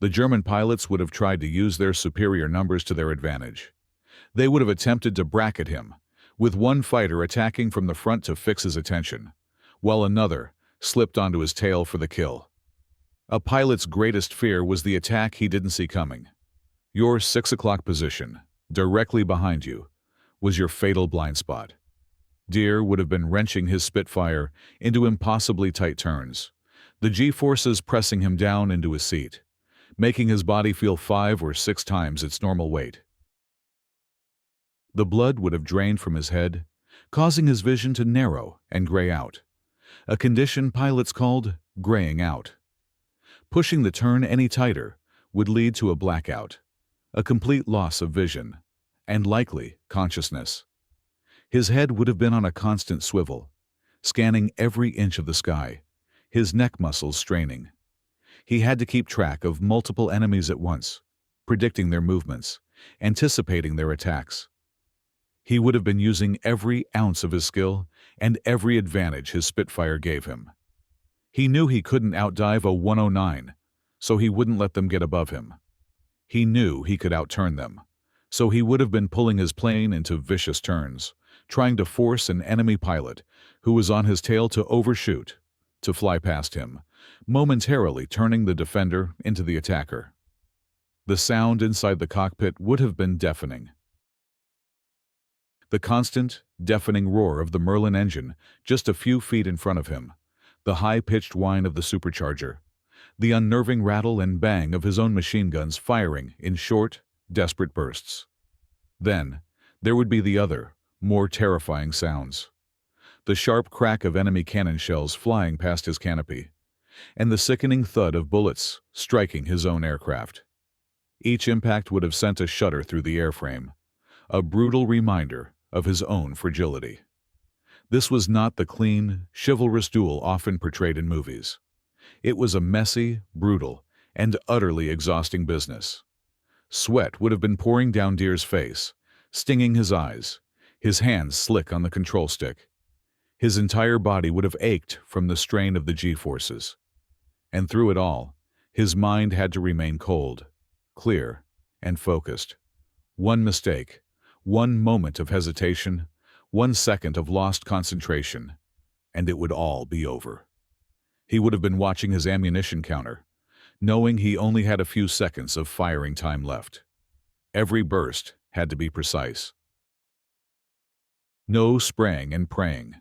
The German pilots would have tried to use their superior numbers to their advantage. They would have attempted to bracket him, with one fighter attacking from the front to fix his attention, while another slipped onto his tail for the kill. A pilot's greatest fear was the attack he didn't see coming. Your 6 o'clock position, directly behind you, was your fatal blind spot. Deere would have been wrenching his Spitfire into impossibly tight turns, the G-forces pressing him down into his seat, making his body feel 5 or 6 times its normal weight. The blood would have drained from his head, causing his vision to narrow and gray out, a condition pilots called graying out. Pushing the turn any tighter would lead to a blackout, a complete loss of vision, and likely consciousness. His head would have been on a constant swivel, scanning every inch of the sky, his neck muscles straining. He had to keep track of multiple enemies at once, predicting their movements, anticipating their attacks. He would have been using every ounce of his skill and every advantage his Spitfire gave him. He knew he couldn't outdive a 109, so he wouldn't let them get above him. He knew he could outturn them, so he would have been pulling his plane into vicious turns, trying to force an enemy pilot who was on his tail to overshoot, to fly past him, momentarily turning the defender into the attacker. The sound inside the cockpit would have been deafening. The constant, deafening roar of the Merlin engine just a few feet in front of him, the high-pitched whine of the supercharger, the unnerving rattle and bang of his own machine guns firing in short, desperate bursts. Then, there would be the other, more terrifying sounds. The sharp crack of enemy cannon shells flying past his canopy, and the sickening thud of bullets striking his own aircraft. Each impact would have sent a shudder through the airframe, a brutal reminder of his own fragility. This was not the clean, chivalrous duel often portrayed in movies. It was a messy, brutal, and utterly exhausting business. Sweat would have been pouring down Deere's face, stinging his eyes, his hands slick on the control stick. His entire body would have ached from the strain of the G-forces. And through it all, his mind had to remain cold, clear, and focused. One mistake, one moment of hesitation, 1 second of lost concentration, and it would all be over. He would have been watching his ammunition counter, knowing he only had a few seconds of firing time left. Every burst had to be precise. No spraying and praying.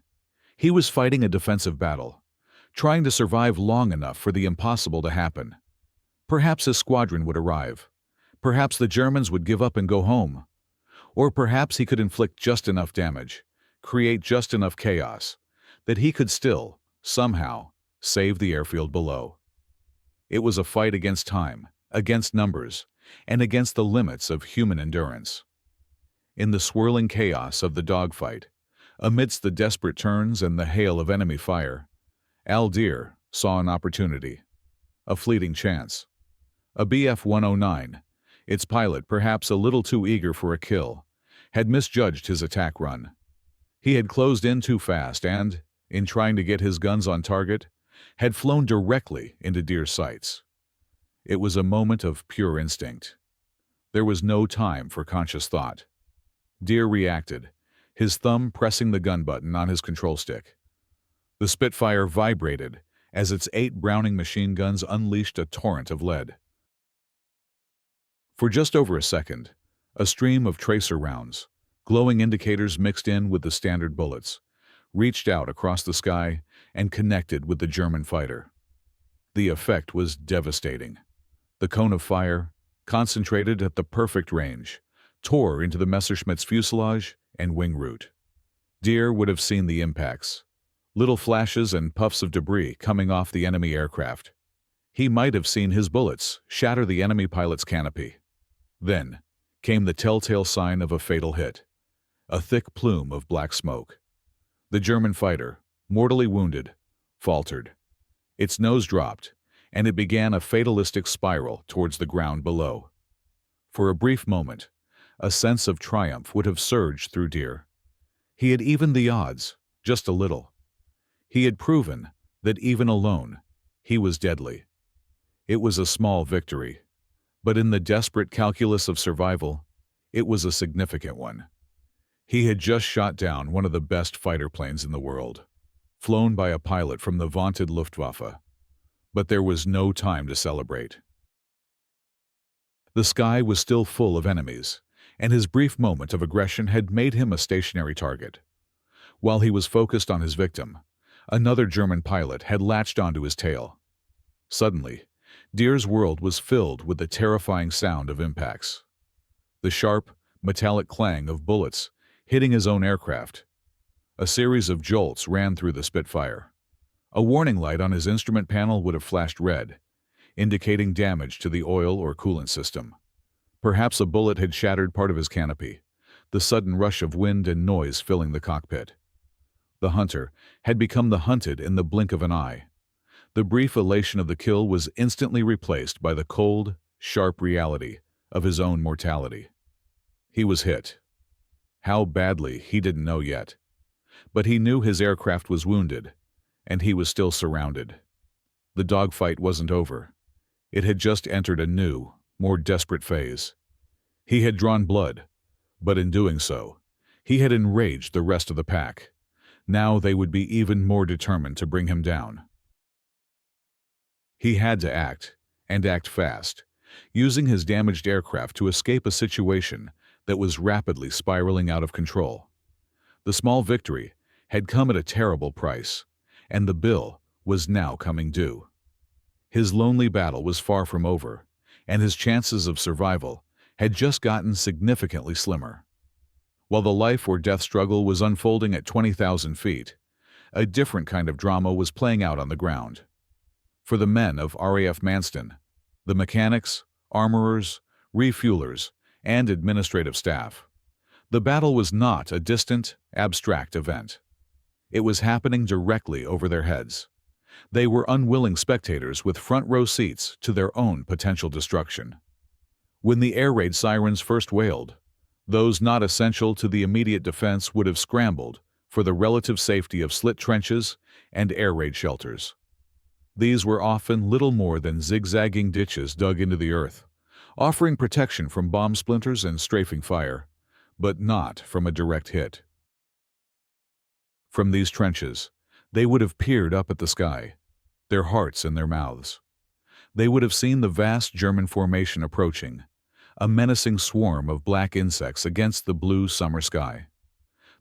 He was fighting a defensive battle, trying to survive long enough for the impossible to happen. Perhaps his squadron would arrive. Perhaps the Germans would give up and go home. Or perhaps he could inflict just enough damage, create just enough chaos, that he could still, somehow, save the airfield below. It was a fight against time, against numbers, and against the limits of human endurance. In the swirling chaos of the dogfight, amidst the desperate turns and the hail of enemy fire, Deere saw an opportunity, a fleeting chance. A Bf-109, its pilot perhaps a little too eager for a kill, had misjudged his attack run. He had closed in too fast and, in trying to get his guns on target, had flown directly into Deere's sights. It was a moment of pure instinct. There was no time for conscious thought. Deere reacted, his thumb pressing the gun button on his control stick. The Spitfire vibrated as its 8 Browning machine guns unleashed a torrent of lead. For just over a second, a stream of tracer rounds, glowing indicators mixed in with the standard bullets, reached out across the sky and connected with the German fighter. The effect was devastating. The cone of fire, concentrated at the perfect range, tore into the Messerschmitt's fuselage and wing root. Deere would have seen the impacts, little flashes and puffs of debris coming off the enemy aircraft. He might have seen his bullets shatter the enemy pilot's canopy. Then came the telltale sign of a fatal hit, a thick plume of black smoke. The German fighter, mortally wounded, faltered. Its nose dropped, and it began a fatalistic spiral towards the ground below. For a brief moment, a sense of triumph would have surged through Deere. He had evened the odds, just a little. He had proven that even alone, he was deadly. It was a small victory, but in the desperate calculus of survival, it was a significant one. He had just shot down one of the best fighter planes in the world, flown by a pilot from the vaunted Luftwaffe. But there was no time to celebrate. The sky was still full of enemies, and his brief moment of aggression had made him a stationary target. While he was focused on his victim, another German pilot had latched onto his tail. Suddenly, Deere's world was filled with the terrifying sound of impacts. The sharp, metallic clang of bullets hitting his own aircraft. A series of jolts ran through the Spitfire. A warning light on his instrument panel would have flashed red, indicating damage to the oil or coolant system. Perhaps a bullet had shattered part of his canopy, the sudden rush of wind and noise filling the cockpit. The hunter had become the hunted in the blink of an eye. The brief elation of the kill was instantly replaced by the cold, sharp reality of his own mortality. He was hit. How badly, he didn't know yet. But he knew his aircraft was wounded, and he was still surrounded. The dogfight wasn't over. It had just entered a new, more desperate phase. He had drawn blood, but in doing so, he had enraged the rest of the pack. Now they would be even more determined to bring him down. He had to act, and act fast, using his damaged aircraft to escape a situation that was rapidly spiraling out of control. The small victory had come at a terrible price, and the bill was now coming due. His lonely battle was far from over, and his chances of survival had just gotten significantly slimmer. While the life or death struggle was unfolding at 20,000 feet, a different kind of drama was playing out on the ground. For the men of RAF Manston, the mechanics, armorers, refuelers, and administrative staff, the battle was not a distant, abstract event. It was happening directly over their heads. They were unwilling spectators with front-row seats to their own potential destruction. When the air raid sirens first wailed, those not essential to the immediate defense would have scrambled for the relative safety of slit trenches and air raid shelters. These were often little more than zigzagging ditches dug into the earth, offering protection from bomb splinters and strafing fire, but not from a direct hit. From these trenches, they would have peered up at the sky, their hearts in their mouths. They would have seen the vast German formation approaching, a menacing swarm of black insects against the blue summer sky.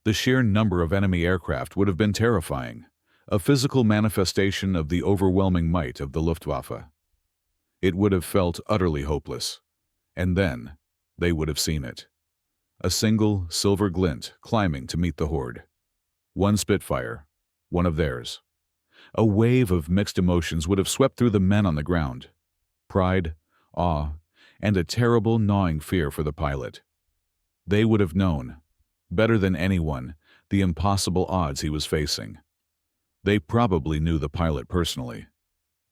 The sheer number of enemy aircraft would have been terrifying, a physical manifestation of the overwhelming might of the Luftwaffe. It would have felt utterly hopeless, and then they would have seen it. A single silver glint climbing to meet the horde. One Spitfire, one of theirs. A wave of mixed emotions would have swept through the men on the ground. Pride, awe, and a terrible gnawing fear for the pilot. They would have known, better than anyone, the impossible odds he was facing. They probably knew the pilot personally.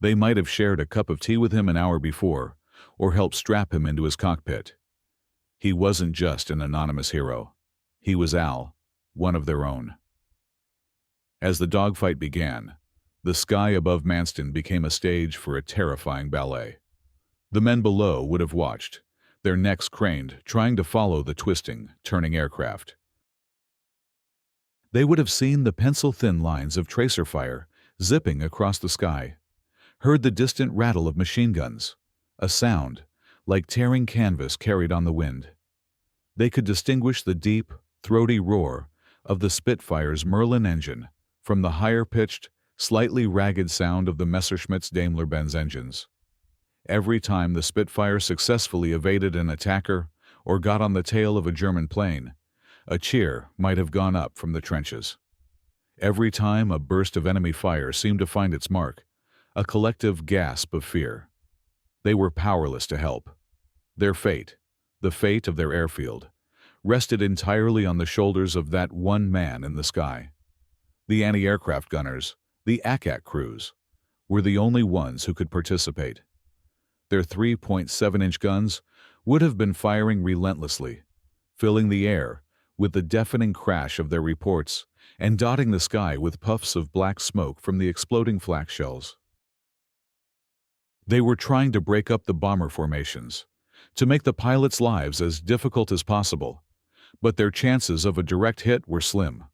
They might have shared a cup of tea with him an hour before, or helped strap him into his cockpit. He wasn't just an anonymous hero. He was Al, one of their own. As the dogfight began, the sky above Manston became a stage for a terrifying ballet. The men below would have watched, their necks craned, trying to follow the twisting, turning aircraft. They would have seen the pencil-thin lines of tracer fire zipping across the sky, heard the distant rattle of machine guns, a sound like tearing canvas carried on the wind. They could distinguish the deep, throaty roar of the Spitfire's Merlin engine from the higher-pitched, slightly ragged sound of the Messerschmitt's Daimler-Benz engines. Every time the Spitfire successfully evaded an attacker or got on the tail of a German plane, a cheer might have gone up from the trenches. Every time a burst of enemy fire seemed to find its mark, a collective gasp of fear. They were powerless to help. Their fate, the fate of their airfield, rested entirely on the shoulders of that one man in the sky. The anti-aircraft gunners, the ACAC crews, were the only ones who could participate. Their 3.7-inch guns would have been firing relentlessly, filling the air with the deafening crash of their reports and dotting the sky with puffs of black smoke from the exploding flak shells. They were trying to break up the bomber formations, to make the pilots' lives as difficult as possible, but their chances of a direct hit were slim.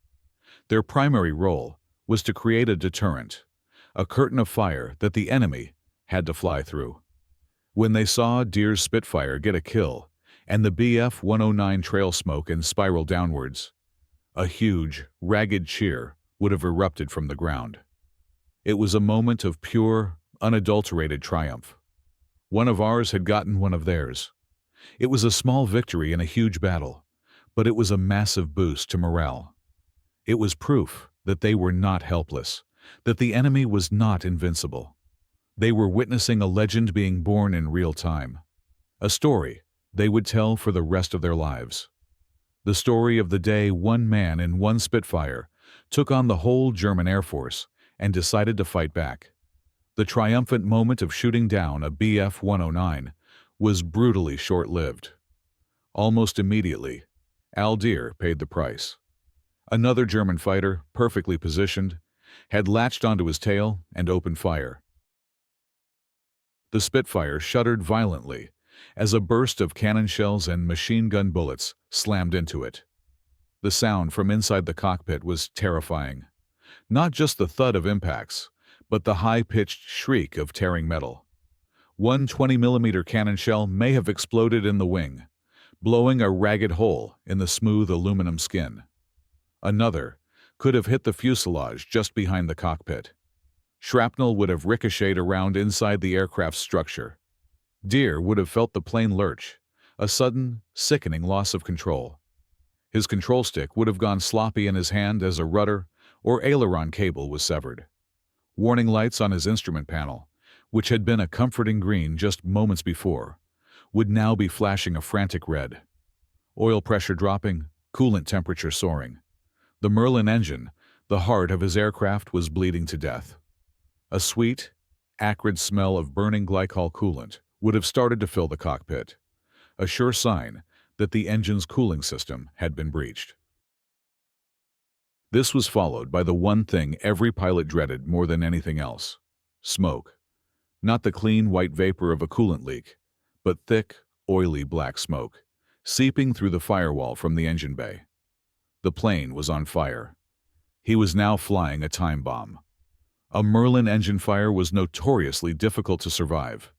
Their primary role was to create a deterrent, a curtain of fire that the enemy had to fly through. When they saw Deere's Spitfire get a kill and the Bf-109 trail smoke and spiral downwards, a huge, ragged cheer would have erupted from the ground. It was a moment of pure, unadulterated triumph. One of ours had gotten one of theirs. It was a small victory in a huge battle, but it was a massive boost to morale. It was proof that they were not helpless, that the enemy was not invincible. They were witnessing a legend being born in real time, a story they would tell for the rest of their lives. The story of the day one man in one Spitfire took on the whole German Air Force and decided to fight back. The triumphant moment of shooting down a Bf-109 was brutally short-lived. Almost immediately, Al Deere paid the price. Another German fighter, perfectly positioned, had latched onto his tail and opened fire. The Spitfire shuddered violently as a burst of cannon shells and machine gun bullets slammed into it. The sound from inside the cockpit was terrifying. Not just the thud of impacts, but the high-pitched shriek of tearing metal. One 20mm cannon shell may have exploded in the wing, blowing a ragged hole in the smooth aluminum skin. Another could have hit the fuselage just behind the cockpit. Shrapnel would have ricocheted around inside the aircraft's structure. Deere would have felt the plane lurch, a sudden, sickening loss of control. His control stick would have gone sloppy in his hand as a rudder or aileron cable was severed. Warning lights on his instrument panel, which had been a comforting green just moments before, would now be flashing a frantic red. Oil pressure dropping, coolant temperature soaring. The Merlin engine, the heart of his aircraft, was bleeding to death. A sweet, acrid smell of burning glycol coolant would have started to fill the cockpit, a sure sign that the engine's cooling system had been breached. This was followed by the one thing every pilot dreaded more than anything else: smoke. Not the clean white vapor of a coolant leak, but thick, oily black smoke, seeping through the firewall from the engine bay. The plane was on fire. He was now flying a time bomb. A Merlin engine fire was notoriously difficult to survive.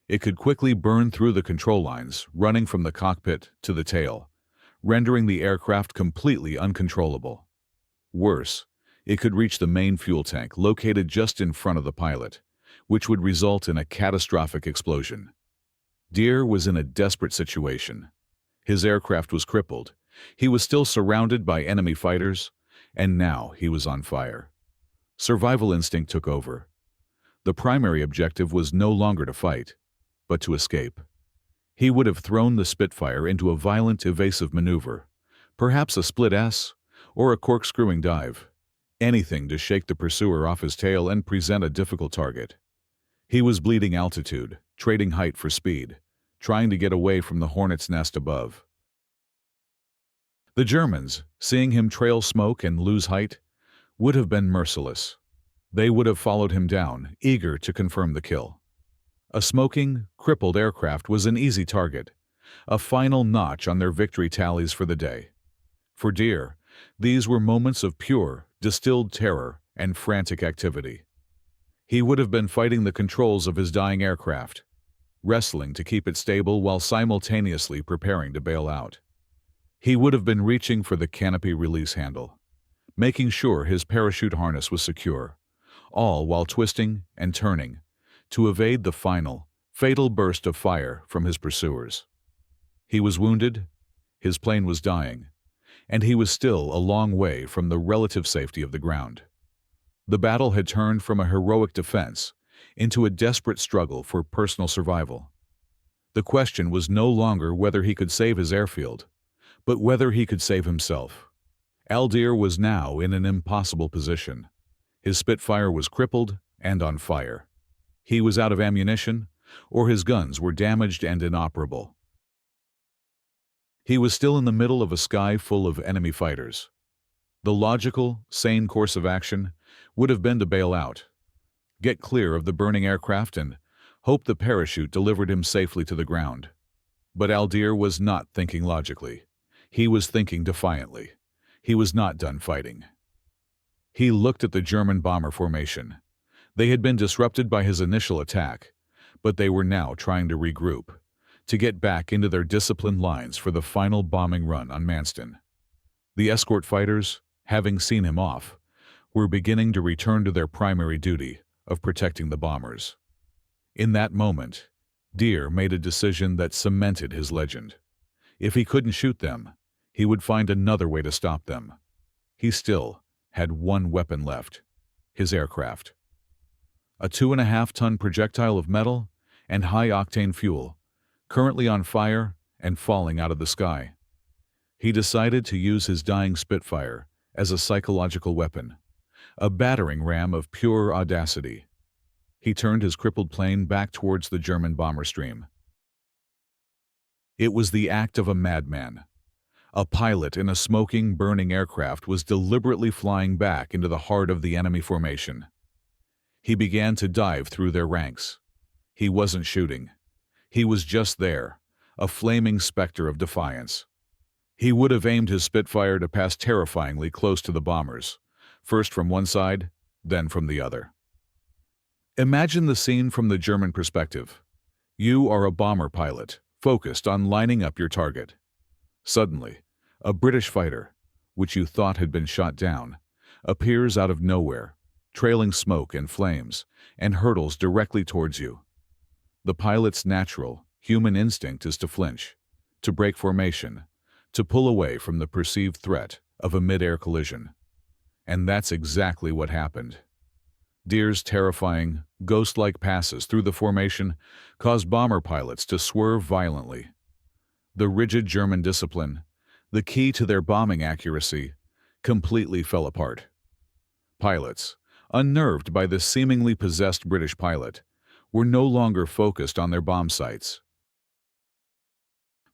It could quickly burn through the control lines running from the cockpit to the tail, rendering the aircraft completely uncontrollable. Worse, it could reach the main fuel tank located just in front of the pilot, which would result in a catastrophic explosion. Deere was in a desperate situation. His aircraft was crippled, he was still surrounded by enemy fighters, and now he was on fire. Survival instinct took over. The primary objective was no longer to fight, but to escape. He would have thrown the Spitfire into a violent, evasive maneuver, perhaps a split S or a corkscrewing dive, anything to shake the pursuer off his tail and present a difficult target. He was bleeding altitude, trading height for speed, trying to get away from the hornet's nest above. The Germans, seeing him trail smoke and lose height, would have been merciless. They would have followed him down, eager to confirm the kill. A smoking, crippled aircraft was an easy target, a final notch on their victory tallies for the day. For Deere, these were moments of pure, distilled terror and frantic activity. He would have been fighting the controls of his dying aircraft, wrestling to keep it stable while simultaneously preparing to bail out. He would have been reaching for the canopy release handle, making sure his parachute harness was secure, all while twisting and turning to evade the final, fatal burst of fire from his pursuers. He was wounded, his plane was dying, and he was still a long way from the relative safety of the ground. The battle had turned from a heroic defense into a desperate struggle for personal survival. The question was no longer whether he could save his airfield, but whether he could save himself. Deere was now in an impossible position. His Spitfire was crippled and on fire. He was out of ammunition, or his guns were damaged and inoperable. He was still in the middle of a sky full of enemy fighters. The logical, sane course of action would have been to bail out, get clear of the burning aircraft, and hope the parachute delivered him safely to the ground. But Deere was not thinking logically. He was thinking defiantly. He was not done fighting. He looked at the German bomber formation. They had been disrupted by his initial attack, but they were now trying to regroup, to get back into their disciplined lines for the final bombing run on Manston. The escort fighters, having seen him off, were beginning to return to their primary duty of protecting the bombers. In that moment, Deere made a decision that cemented his legend. If he couldn't shoot them, he would find another way to stop them. He still had one weapon left: his aircraft. A 2.5-ton projectile of metal and high-octane fuel, currently on fire and falling out of the sky. He decided to use his dying Spitfire as a psychological weapon, a battering ram of pure audacity. He turned his crippled plane back towards the German bomber stream. It was the act of a madman. A pilot in a smoking, burning aircraft was deliberately flying back into the heart of the enemy formation. He began to dive through their ranks. He wasn't shooting. He was just there, a flaming specter of defiance. He would have aimed his Spitfire to pass terrifyingly close to the bombers, first from one side, then from the other. Imagine the scene from the German perspective. You are a bomber pilot, focused on lining up your target. Suddenly, a British fighter, which you thought had been shot down, appears out of nowhere, trailing smoke and flames, and hurtles directly towards you. The pilot's natural, human instinct is to flinch, to break formation, to pull away from the perceived threat of a mid-air collision. And that's exactly what happened. Deere's terrifying, ghost-like passes through the formation caused bomber pilots to swerve violently. The rigid German discipline, the key to their bombing accuracy, completely fell apart. Pilots, unnerved by this seemingly possessed British pilot, were no longer focused on their bomb sights.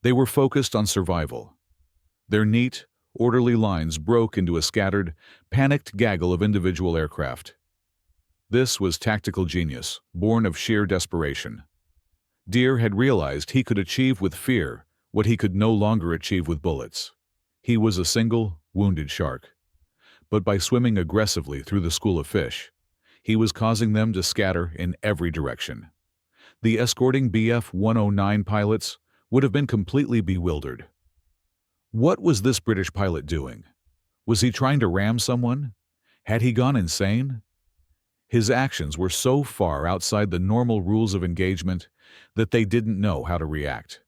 They were focused on survival. Their neat, orderly lines broke into a scattered, panicked gaggle of individual aircraft. This was tactical genius, born of sheer desperation. Deere had realized he could achieve with fear what he could no longer achieve with bullets. He was a single, wounded shark. But by swimming aggressively through the school of fish, he was causing them to scatter in every direction. The escorting Bf-109 pilots would have been completely bewildered. What was this British pilot doing? Was he trying to ram someone? Had he gone insane? His actions were so far outside the normal rules of engagement that they didn't know how to react.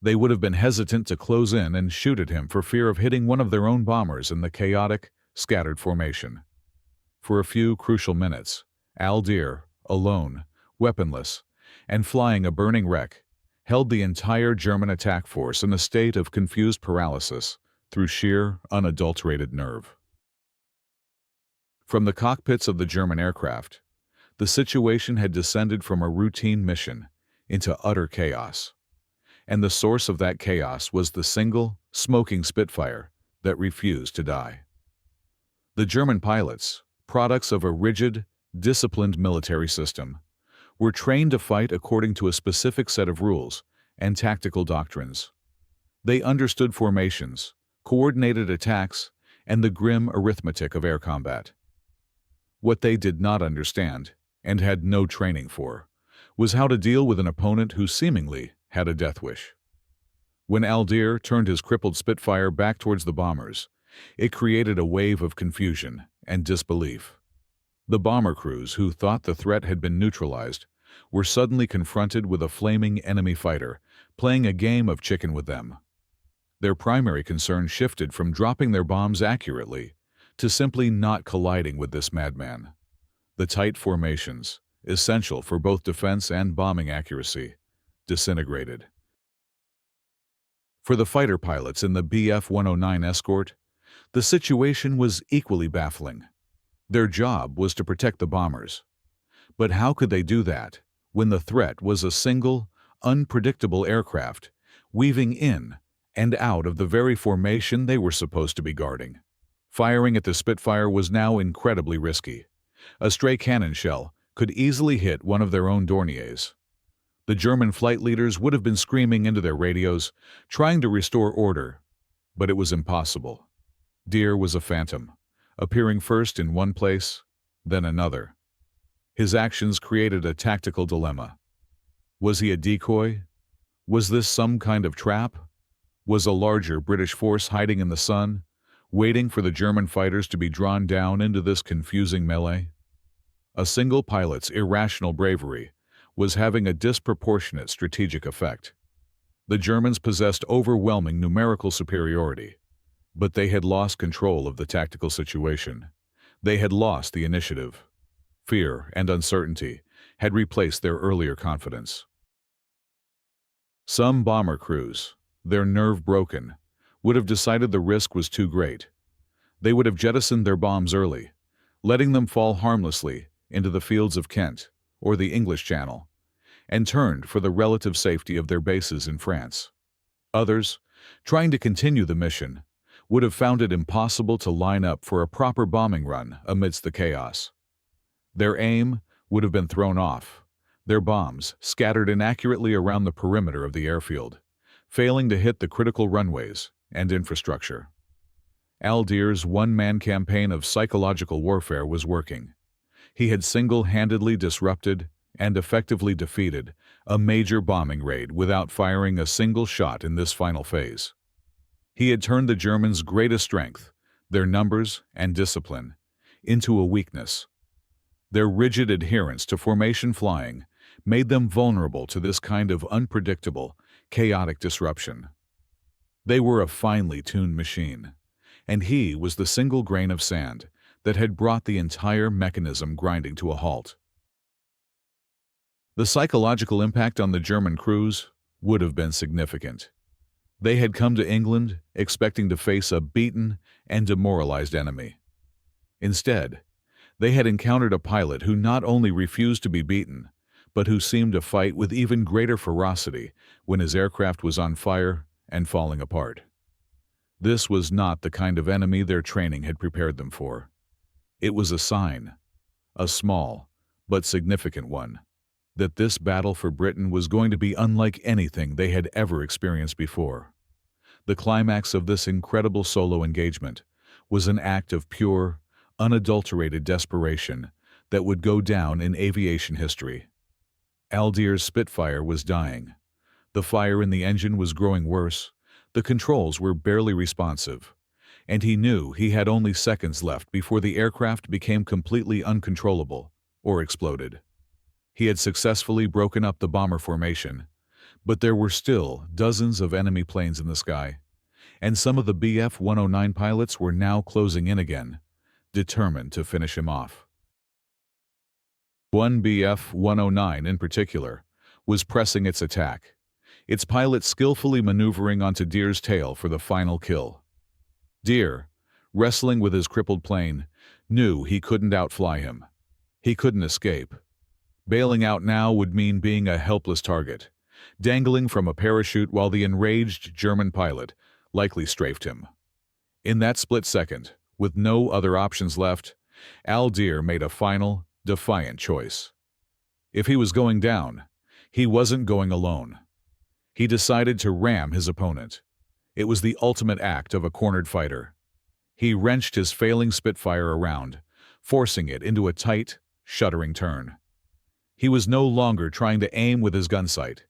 They would have been hesitant to close in and shoot at him for fear of hitting one of their own bombers in the chaotic, scattered formation. For a few crucial minutes, Deere, alone, weaponless, and flying a burning wreck, held the entire German attack force in a state of confused paralysis through sheer, unadulterated nerve. From the cockpits of the German aircraft, the situation had descended from a routine mission into utter chaos. And the source of that chaos was the single, smoking Spitfire that refused to die. The German pilots, products of a rigid, disciplined military system, were trained to fight according to a specific set of rules and tactical doctrines. They understood formations, coordinated attacks, and the grim arithmetic of air combat. What they did not understand, and had no training for, was how to deal with an opponent who seemingly had a death wish. When Deere turned his crippled Spitfire back towards the bombers, it created a wave of confusion and disbelief. The bomber crews, who thought the threat had been neutralized, were suddenly confronted with a flaming enemy fighter playing a game of chicken with them. Their primary concern shifted from dropping their bombs accurately to simply not colliding with this madman. The tight formations, essential for both defense and bombing accuracy, disintegrated. For the fighter pilots in the Bf-109 escort, the situation was equally baffling. Their job was to protect the bombers. But how could they do that when the threat was a single, unpredictable aircraft weaving in and out of the very formation they were supposed to be guarding? Firing at the Spitfire was now incredibly risky. A stray cannon shell could easily hit one of their own Dorniers. The German flight leaders would have been screaming into their radios, trying to restore order, but it was impossible. Deere was a phantom, appearing first in one place, then another. His actions created a tactical dilemma. Was he a decoy? Was this some kind of trap? Was a larger British force hiding in the sun, waiting for the German fighters to be drawn down into this confusing melee? A single pilot's irrational bravery was having a disproportionate strategic effect. The Germans possessed overwhelming numerical superiority, but they had lost control of the tactical situation. They had lost the initiative. Fear and uncertainty had replaced their earlier confidence. Some bomber crews, their nerve broken, would have decided the risk was too great. They would have jettisoned their bombs early, letting them fall harmlessly into the fields of Kent or the English Channel, and turned for the relative safety of their bases in France. Others, trying to continue the mission, would have found it impossible to line up for a proper bombing run amidst the chaos. Their aim would have been thrown off, their bombs scattered inaccurately around the perimeter of the airfield, failing to hit the critical runways and infrastructure. Deere's one-man campaign of psychological warfare was working. He had single-handedly disrupted and effectively defeated a major bombing raid without firing a single shot in this final phase. He had turned the Germans' greatest strength, their numbers and discipline, into a weakness. Their rigid adherence to formation flying made them vulnerable to this kind of unpredictable, chaotic disruption. They were a finely tuned machine, and he was the single grain of sand that had brought the entire mechanism grinding to a halt. The psychological impact on the German crews would have been significant. They had come to England expecting to face a beaten and demoralized enemy. Instead, they had encountered a pilot who not only refused to be beaten, but who seemed to fight with even greater ferocity when his aircraft was on fire and falling apart. This was not the kind of enemy their training had prepared them for. It was a sign, a small but significant one, that this battle for Britain was going to be unlike anything they had ever experienced before. The climax of this incredible solo engagement was an act of pure, unadulterated desperation that would go down in aviation history. Deere's Spitfire was dying. The fire in the engine was growing worse, the controls were barely responsive, and he knew he had only seconds left before the aircraft became completely uncontrollable or exploded. He had successfully broken up the bomber formation, but there were still dozens of enemy planes in the sky, and some of the Bf-109 pilots were now closing in again, determined to finish him off. 1BF-109 in particular was pressing its attack, its pilot skillfully maneuvering onto Deere's tail for the final kill. Deere, wrestling with his crippled plane, knew he couldn't outfly him. He couldn't escape. Bailing out now would mean being a helpless target, dangling from a parachute while the enraged German pilot likely strafed him. In that split second, with no other options left, Deere made a final, defiant choice. If he was going down, he wasn't going alone. He decided to ram his opponent. It was the ultimate act of a cornered fighter. He wrenched his failing Spitfire around, forcing it into a tight, shuddering turn. He was no longer trying to aim with his gun sight.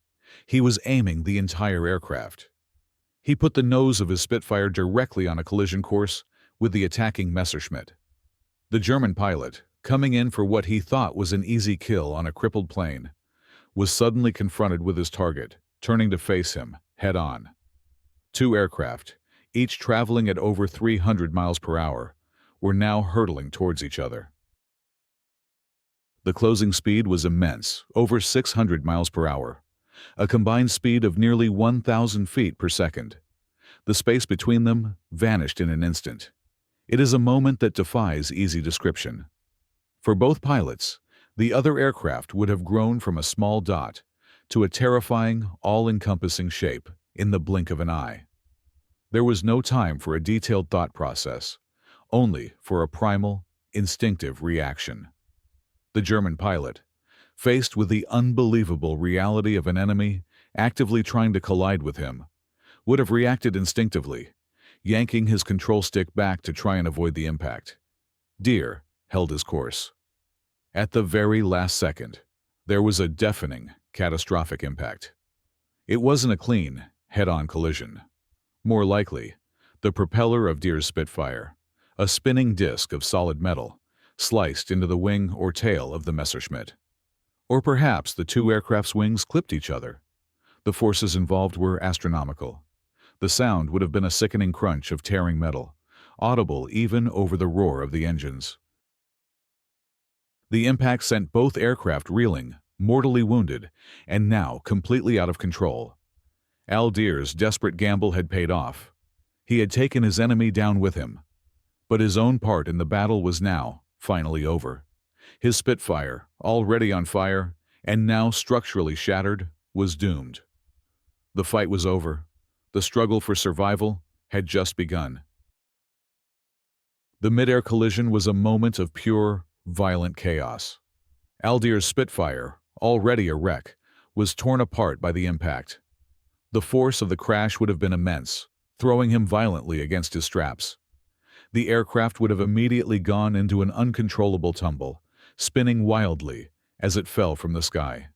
He was aiming the entire aircraft. He put the nose of his Spitfire directly on a collision course with the attacking Messerschmitt. The German pilot, coming in for what he thought was an easy kill on a crippled plane, was suddenly confronted with his target, turning to face him, head-on. Two aircraft, each traveling at over 300 miles per hour, were now hurtling towards each other. The closing speed was immense, over 600 miles per hour, a combined speed of nearly 1,000 feet per second. The space between them vanished in an instant. It is a moment that defies easy description. For both pilots, the other aircraft would have grown from a small dot to a terrifying, all-encompassing shape in the blink of an eye. There was no time for a detailed thought process, only for a primal, instinctive reaction. The German pilot, faced with the unbelievable reality of an enemy actively trying to collide with him, would have reacted instinctively, yanking his control stick back to try and avoid the impact. Deere held his course. At the very last second, there was a deafening, catastrophic impact. It wasn't a clean, head-on collision. More likely, the propeller of Deere's Spitfire, a spinning disc of solid metal, sliced into the wing or tail of the Messerschmitt. Or perhaps the two aircraft's wings clipped each other. The forces involved were astronomical. The sound would have been a sickening crunch of tearing metal, audible even over the roar of the engines. The impact sent both aircraft reeling, mortally wounded, and now completely out of control. Deere's desperate gamble had paid off. He had taken his enemy down with him. But his own part in the battle was now finally over. His Spitfire, already on fire, and now structurally shattered, was doomed. The fight was over. The struggle for survival had just begun. The mid-air collision was a moment of pure, violent chaos. Deere's Spitfire, already a wreck, was torn apart by the impact. The force of the crash would have been immense, throwing him violently against his straps. The aircraft would have immediately gone into an uncontrollable tumble, spinning wildly as it fell from the sky.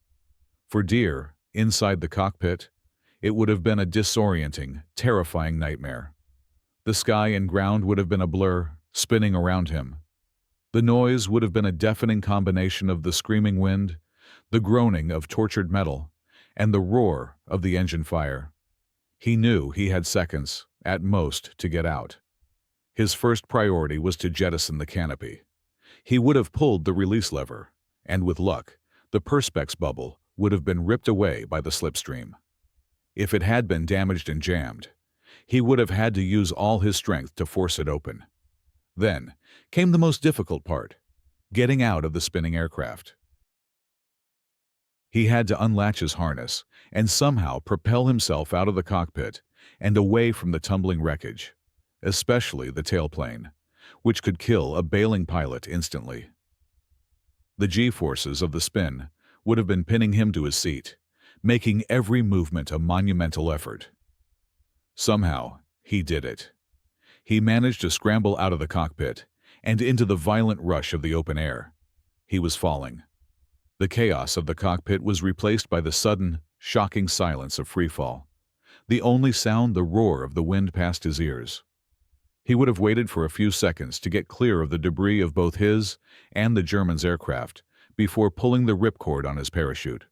For Deere, inside the cockpit, it would have been a disorienting, terrifying nightmare. The sky and ground would have been a blur, spinning around him. The noise would have been a deafening combination of the screaming wind, the groaning of tortured metal, and the roar of the engine fire. He knew he had seconds, at most, to get out. His first priority was to jettison the canopy. He would have pulled the release lever, and with luck, the perspex bubble would have been ripped away by the slipstream. If it had been damaged and jammed, he would have had to use all his strength to force it open. Then came the most difficult part, getting out of the spinning aircraft. He had to unlatch his harness and somehow propel himself out of the cockpit and away from the tumbling wreckage, especially the tailplane, which could kill a bailing pilot instantly. The G-forces of the spin would have been pinning him to his seat, making every movement a monumental effort. Somehow, he did it. He managed to scramble out of the cockpit and into the violent rush of the open air. He was falling. The chaos of the cockpit was replaced by the sudden, shocking silence of freefall. The only sound the roar of the wind past his ears. He would have waited for a few seconds to get clear of the debris of both his and the German's aircraft before pulling the ripcord on his parachute.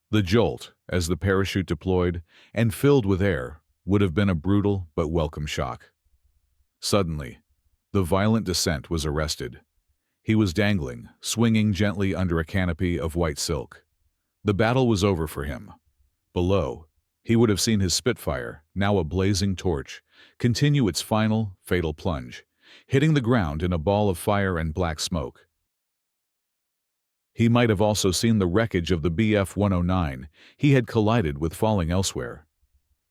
The jolt, as the parachute deployed and filled with air, would have been a brutal but welcome shock. Suddenly, The violent descent was arrested. He was dangling, swinging gently under a canopy of white silk. The battle was over for him. Below, he would have seen his Spitfire, now a blazing torch, continue its final, fatal plunge, hitting the ground in a ball of fire and black smoke. He might have also seen the wreckage of the Bf-109 he had collided with falling elsewhere.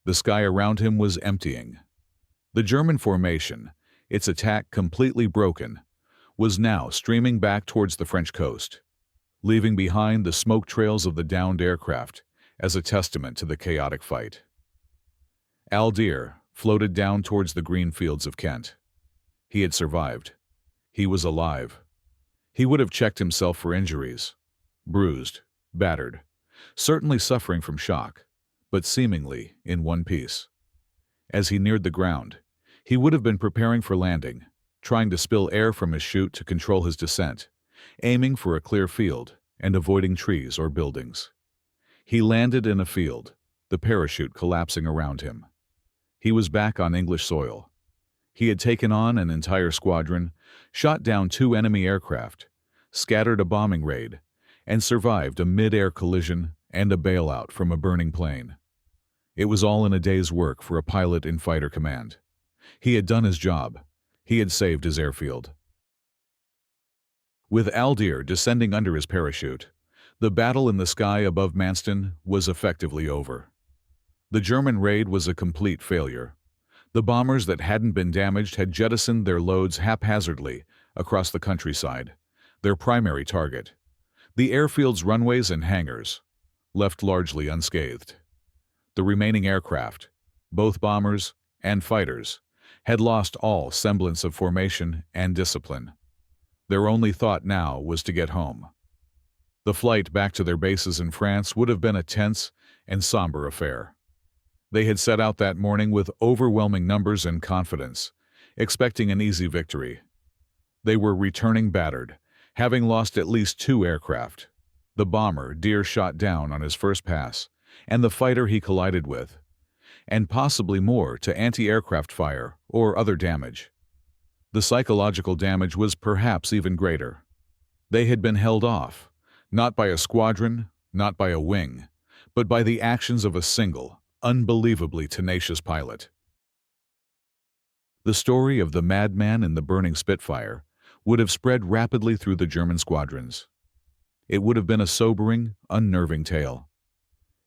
The sky around him was emptying. The German formation, its attack completely broken, was now streaming back towards the French coast, leaving behind the smoke trails of the downed aircraft as a testament to the chaotic fight. Deere floated down towards the green fields of Kent. He had survived. He was alive. He would have checked himself for injuries. Bruised, battered, certainly suffering from shock, but seemingly in one piece. As he neared the ground, he would have been preparing for landing, trying to spill air from his chute to control his descent, aiming for a clear field and avoiding trees or buildings. He landed in a field, the parachute collapsing around him. He was back on English soil. He had taken on an entire squadron, shot down 2 enemy aircraft, scattered a bombing raid, and survived a mid-air collision and a bailout from a burning plane. It was all in a day's work for a pilot in fighter command. He had done his job. He had saved his airfield. With Deere descending under his parachute, the battle in the sky above Manston was effectively over. The German raid was a complete failure. The bombers that hadn't been damaged had jettisoned their loads haphazardly across the countryside, their primary target. The airfield's runways and hangars, left largely unscathed. The remaining aircraft, both bombers and fighters, had lost all semblance of formation and discipline. Their only thought now was to get home. The flight back to their bases in France would have been a tense and somber affair. They had set out that morning with overwhelming numbers and confidence, expecting an easy victory. They were returning battered, having lost at least 2 aircraft. The bomber Deere shot down on his first pass, and the fighter he collided with, and possibly more to anti-aircraft fire or other damage. The psychological damage was perhaps even greater. They had been held off, not by a squadron, not by a wing, but by the actions of a single, unbelievably tenacious pilot. The story of the madman in the burning Spitfire would have spread rapidly through the German squadrons. It would have been a sobering, unnerving tale.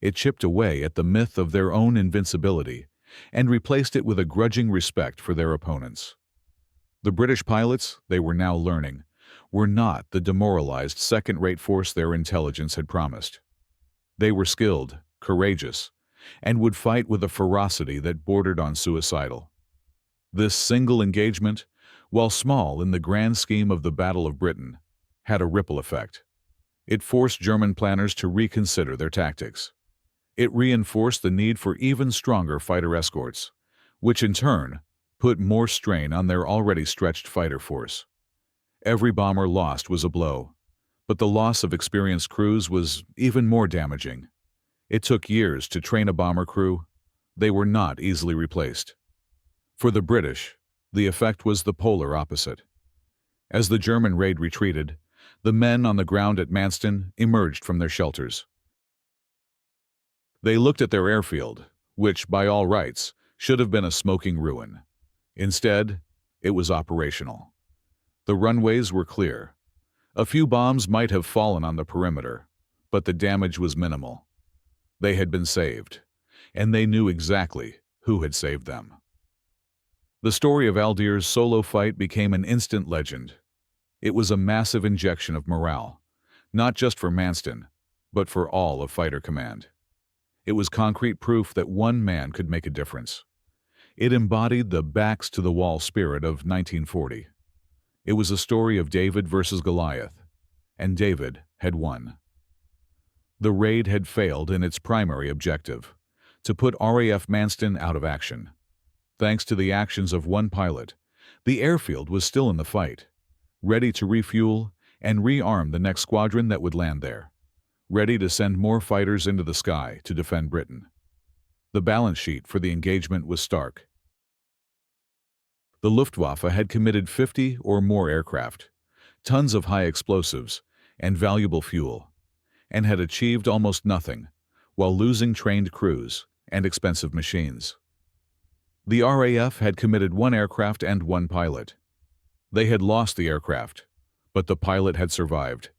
It chipped away at the myth of their own invincibility and replaced it with a grudging respect for their opponents. The British pilots, they were now learning, were not the demoralized second-rate force their intelligence had promised. They were skilled, courageous, and would fight with a ferocity that bordered on suicidal. This single engagement, while small in the grand scheme of the Battle of Britain, had a ripple effect. It forced German planners to reconsider their tactics. It reinforced the need for even stronger fighter escorts, which in turn put more strain on their already stretched fighter force. Every bomber lost was a blow, but the loss of experienced crews was even more damaging. It took years to train a bomber crew. They were not easily replaced. For the British, the effect was the polar opposite. As the German raid retreated, the men on the ground at Manston emerged from their shelters. They looked at their airfield, which, by all rights, should have been a smoking ruin. Instead, it was operational. The runways were clear. A few bombs might have fallen on the perimeter, but the damage was minimal. They had been saved, and they knew exactly who had saved them. The story of Deere's solo fight became an instant legend. It was a massive injection of morale, not just for Manston, but for all of Fighter Command. It was concrete proof that one man could make a difference. It embodied the backs-to-the-wall spirit of 1940. It was a story of David versus Goliath, and David had won. The raid had failed in its primary objective, to put RAF Manston out of action. Thanks to the actions of one pilot, the airfield was still in the fight, ready to refuel and rearm the next squadron that would land there, ready to send more fighters into the sky to defend Britain. The balance sheet for the engagement was stark. The Luftwaffe had committed 50 or more aircraft, tons of high explosives, and valuable fuel, and had achieved almost nothing, while losing trained crews and expensive machines. The RAF had committed 1 aircraft and 1 pilot. They had lost the aircraft, but the pilot had survived,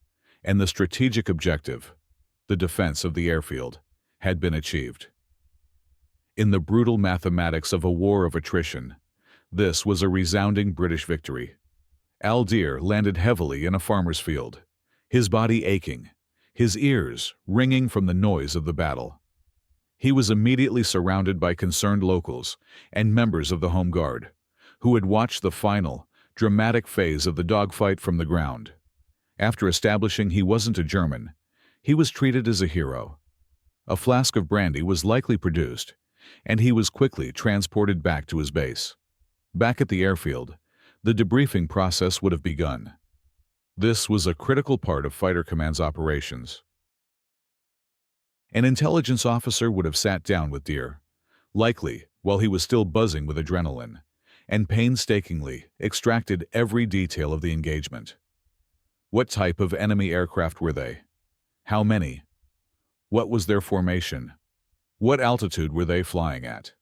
and the strategic objective, the defense of the airfield, had been achieved. In the brutal mathematics of a war of attrition, this was a resounding British victory. Deere landed heavily in a farmer's field, his body aching, his ears ringing from the noise of the battle. He was immediately surrounded by concerned locals and members of the Home Guard, who had watched the final, dramatic phase of the dogfight from the ground. After establishing he wasn't a German, he was treated as a hero. A flask of brandy was likely produced, and he was quickly transported back to his base. Back at the airfield, the debriefing process would have begun. This was a critical part of Fighter Command's operations. An intelligence officer would have sat down with Deere, likely while he was still buzzing with adrenaline, and painstakingly extracted every detail of the engagement. What type of enemy aircraft were they? How many? What was their formation? What altitude were they flying at?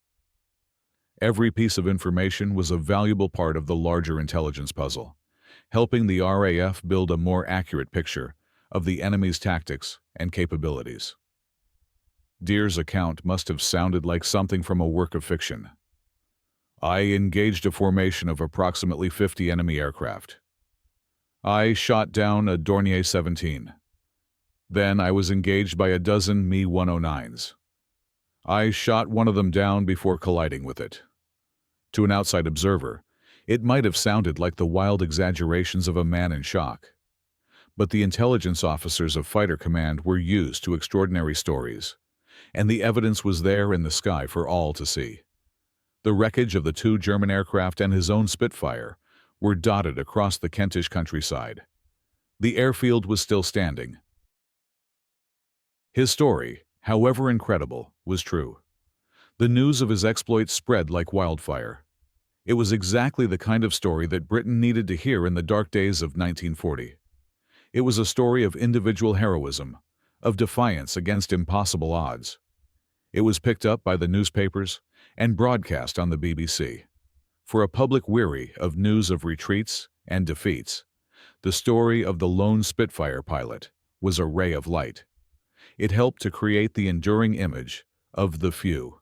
Every piece of information was a valuable part of the larger intelligence puzzle, helping the RAF build a more accurate picture of the enemy's tactics and capabilities. Deere's account must have sounded like something from a work of fiction. I engaged a formation of approximately 50 enemy aircraft. I shot down a Dornier 17. Then I was engaged by a dozen Me-109s. I shot one of them down before colliding with it. To an outside observer, it might have sounded like the wild exaggerations of a man in shock. But the intelligence officers of Fighter Command were used to extraordinary stories, and the evidence was there in the sky for all to see. The wreckage of the 2 German aircraft and his own Spitfire were dotted across the Kentish countryside. The airfield was still standing. His story, however incredible, was true. The news of his exploits spread like wildfire. It was exactly the kind of story that Britain needed to hear in the dark days of 1940. It was a story of individual heroism, of defiance against impossible odds. It was picked up by the newspapers and broadcast on the BBC. For a public weary of news of retreats and defeats, the story of the lone Spitfire pilot was a ray of light. It helped to create the enduring image of the few,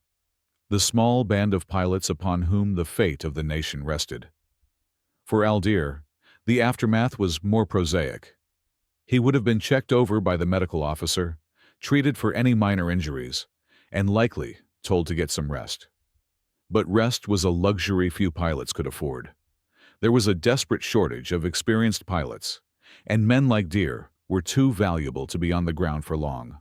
the small band of pilots upon whom the fate of the nation rested. For Deere, the aftermath was more prosaic. He would have been checked over by the medical officer, treated for any minor injuries, and likely told to get some rest. But rest was a luxury few pilots could afford. There was a desperate shortage of experienced pilots, and men like Deere were too valuable to be on the ground for long.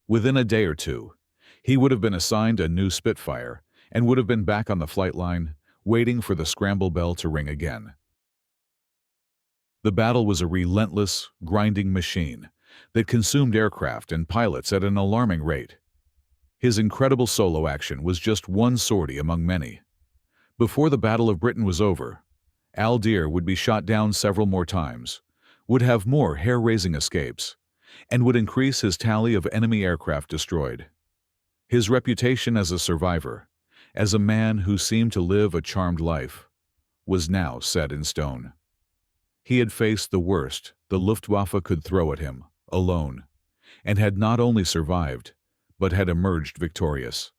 Within a day or two, he would have been assigned a new Spitfire and would have been back on the flight line, waiting for the scramble bell to ring again. The battle was a relentless, grinding machine that consumed aircraft and pilots at an alarming rate. His incredible solo action was just one sortie among many. Before the Battle of Britain was over, Deere would be shot down several more times, would have more hair-raising escapes, and would increase his tally of enemy aircraft destroyed. His reputation as a survivor, as a man who seemed to live a charmed life, was now set in stone. He had faced the worst the Luftwaffe could throw at him, alone, and had not only survived, but had emerged victorious.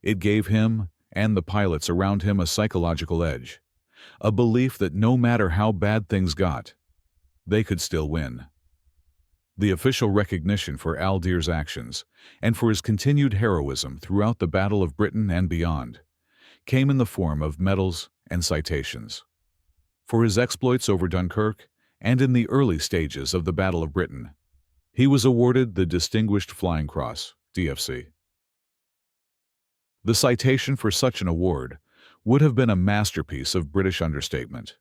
It gave him and the pilots around him a psychological edge, a belief that no matter how bad things got, they could still win. The official recognition for Deere's actions, and for his continued heroism throughout the Battle of Britain and beyond, came in the form of medals and citations. For his exploits over Dunkirk and in the early stages of the Battle of Britain, he was awarded the Distinguished Flying Cross, DFC. The citation for such an award would have been a masterpiece of British understatement,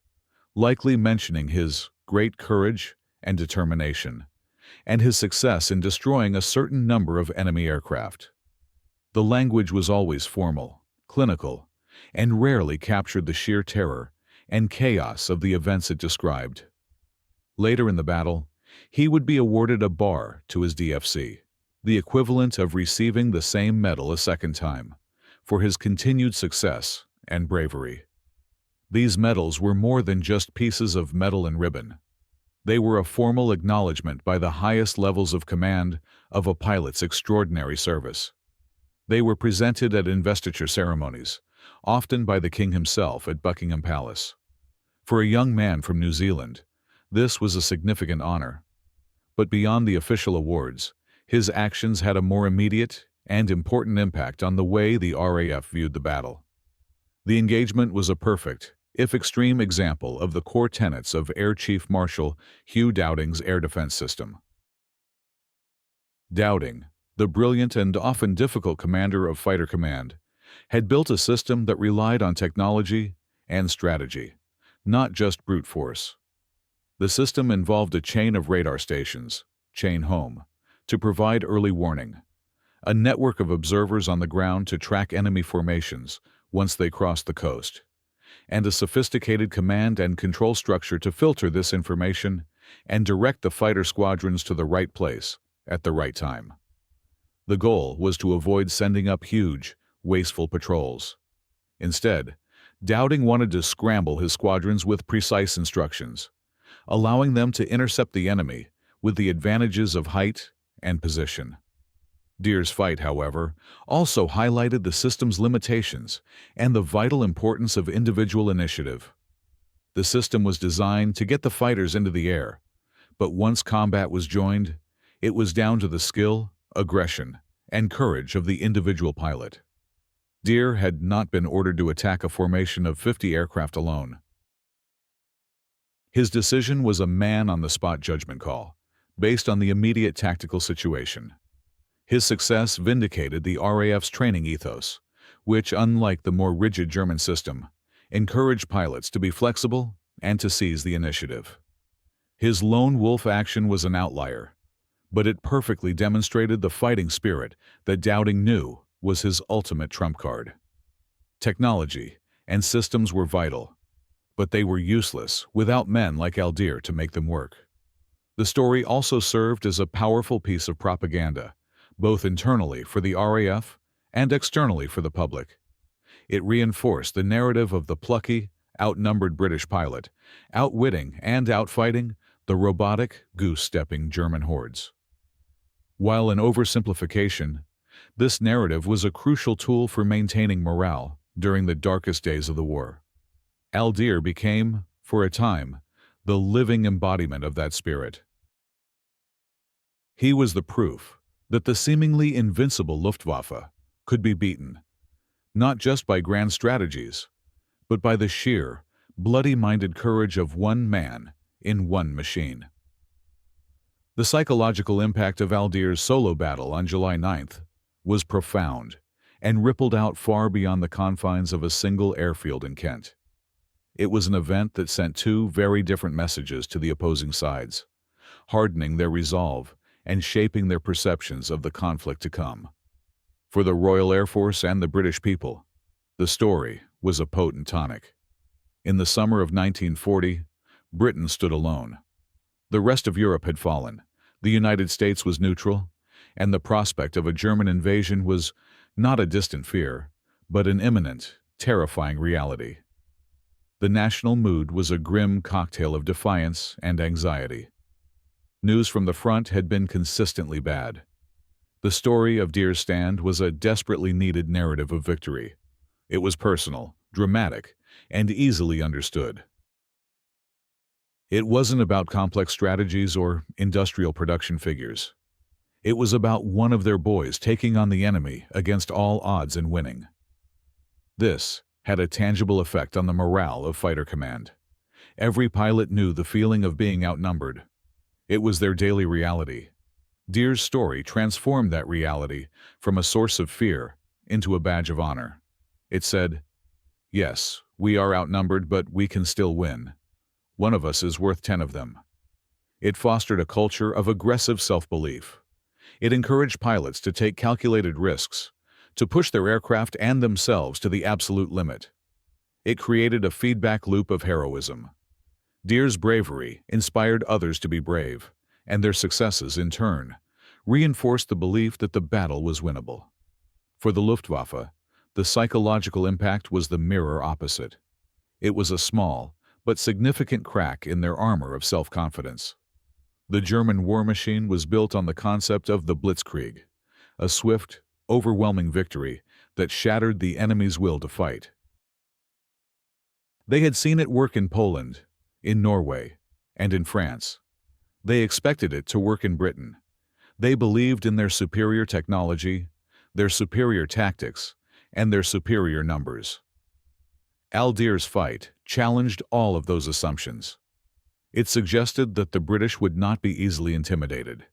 likely mentioning his great courage and determination, and his success in destroying a certain number of enemy aircraft. The language was always formal, clinical, and rarely captured the sheer terror and chaos of the events it described. Later in the battle, he would be awarded a bar to his DFC, the equivalent of receiving the same medal a second time, for his continued success and bravery. These medals were more than just pieces of metal and ribbon. They were a formal acknowledgement by the highest levels of command of a pilot's extraordinary service. They were presented at investiture ceremonies, often by the king himself at Buckingham Palace. For a young man from New Zealand, this was a significant honor. But beyond the official awards, his actions had a more immediate and important impact on the way the RAF viewed the battle. The engagement was a perfect, if extreme, example of the core tenets of Air Chief Marshal Hugh Dowding's air defense system. Dowding, the brilliant and often difficult commander of Fighter Command, had built a system that relied on technology and strategy, not just brute force. The system involved a chain of radar stations, chain home, to provide early warning, a network of observers on the ground to track enemy formations once they crossed the coast, and a sophisticated command and control structure to filter this information and direct the fighter squadrons to the right place at the right time. The goal was to avoid sending up huge, wasteful patrols. Instead, Dowding wanted to scramble his squadrons with precise instructions, allowing them to intercept the enemy with the advantages of height and position. Deere's fight, however, also highlighted the system's limitations and the vital importance of individual initiative. The system was designed to get the fighters into the air, but once combat was joined, it was down to the skill, aggression, and courage of the individual pilot. Deere had not been ordered to attack a formation of 50 aircraft alone. His decision was a man-on-the-spot judgment call, based on the immediate tactical situation. His success vindicated the RAF's training ethos, which, unlike the more rigid German system, encouraged pilots to be flexible and to seize the initiative. His lone wolf action was an outlier, but it perfectly demonstrated the fighting spirit that Dowding knew was his ultimate trump card. Technology and systems were vital, but they were useless without men like Deere to make them work. The story also served as a powerful piece of propaganda, both internally for the RAF and externally for the public. It reinforced the narrative of the plucky, outnumbered British pilot, outwitting and outfighting the robotic, goose-stepping German hordes. While an oversimplification, this narrative was a crucial tool for maintaining morale during the darkest days of the war. Deere became, for a time, the living embodiment of that spirit. He was the proof that the seemingly invincible Luftwaffe could be beaten, not just by grand strategies, but by the sheer, bloody-minded courage of one man in one machine. The psychological impact of Deere's solo battle on July 9th was profound and rippled out far beyond the confines of a single airfield in Kent. It was an event that sent two very different messages to the opposing sides, hardening their resolve and shaping their perceptions of the conflict to come. For the Royal Air Force and the British people, the story was a potent tonic. In the summer of 1940, Britain stood alone. The rest of Europe had fallen, the United States was neutral, and the prospect of a German invasion was not a distant fear, but an imminent, terrifying reality. The national mood was a grim cocktail of defiance and anxiety. News from the front had been consistently bad. The story of Deere's stand was a desperately needed narrative of victory. It was personal, dramatic, and easily understood. It wasn't about complex strategies or industrial production figures. It was about one of their boys taking on the enemy against all odds and winning. This had a tangible effect on the morale of Fighter Command. Every pilot knew the feeling of being outnumbered. It was their daily reality. Deere's story transformed that reality from a source of fear into a badge of honor. It said, "Yes, we are outnumbered, but we can still win. One of us is worth 10 of them." It fostered a culture of aggressive self-belief. It encouraged pilots to take calculated risks, to push their aircraft and themselves to the absolute limit. It created a feedback loop of heroism. Deere's bravery inspired others to be brave, and their successes, in turn, reinforced the belief that the battle was winnable. For the Luftwaffe, the psychological impact was the mirror opposite. It was a small, but significant crack in their armor of self-confidence. The German war machine was built on the concept of the Blitzkrieg, a swift, overwhelming victory that shattered the enemy's will to fight. They had seen it work in Poland, in Norway, and in France. They expected it to work in Britain. They believed in their superior technology, their superior tactics, and their superior numbers. Deere's fight challenged all of those assumptions. It suggested that the British would not be easily intimidated.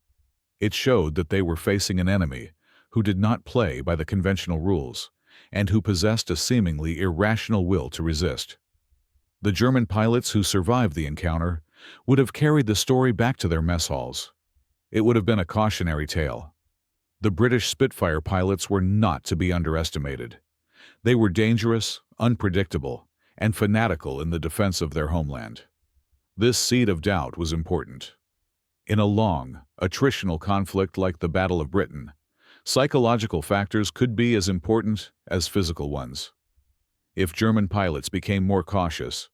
It showed that they were facing an enemy who did not play by the conventional rules and who possessed a seemingly irrational will to resist. The German pilots who survived the encounter would have carried the story back to their mess halls. It would have been a cautionary tale. The British Spitfire pilots were not to be underestimated. They were dangerous, unpredictable, and fanatical in the defense of their homeland. This seed of doubt was important. In a long, attritional conflict like the Battle of Britain, psychological factors could be as important as physical ones. If German pilots became more cautious,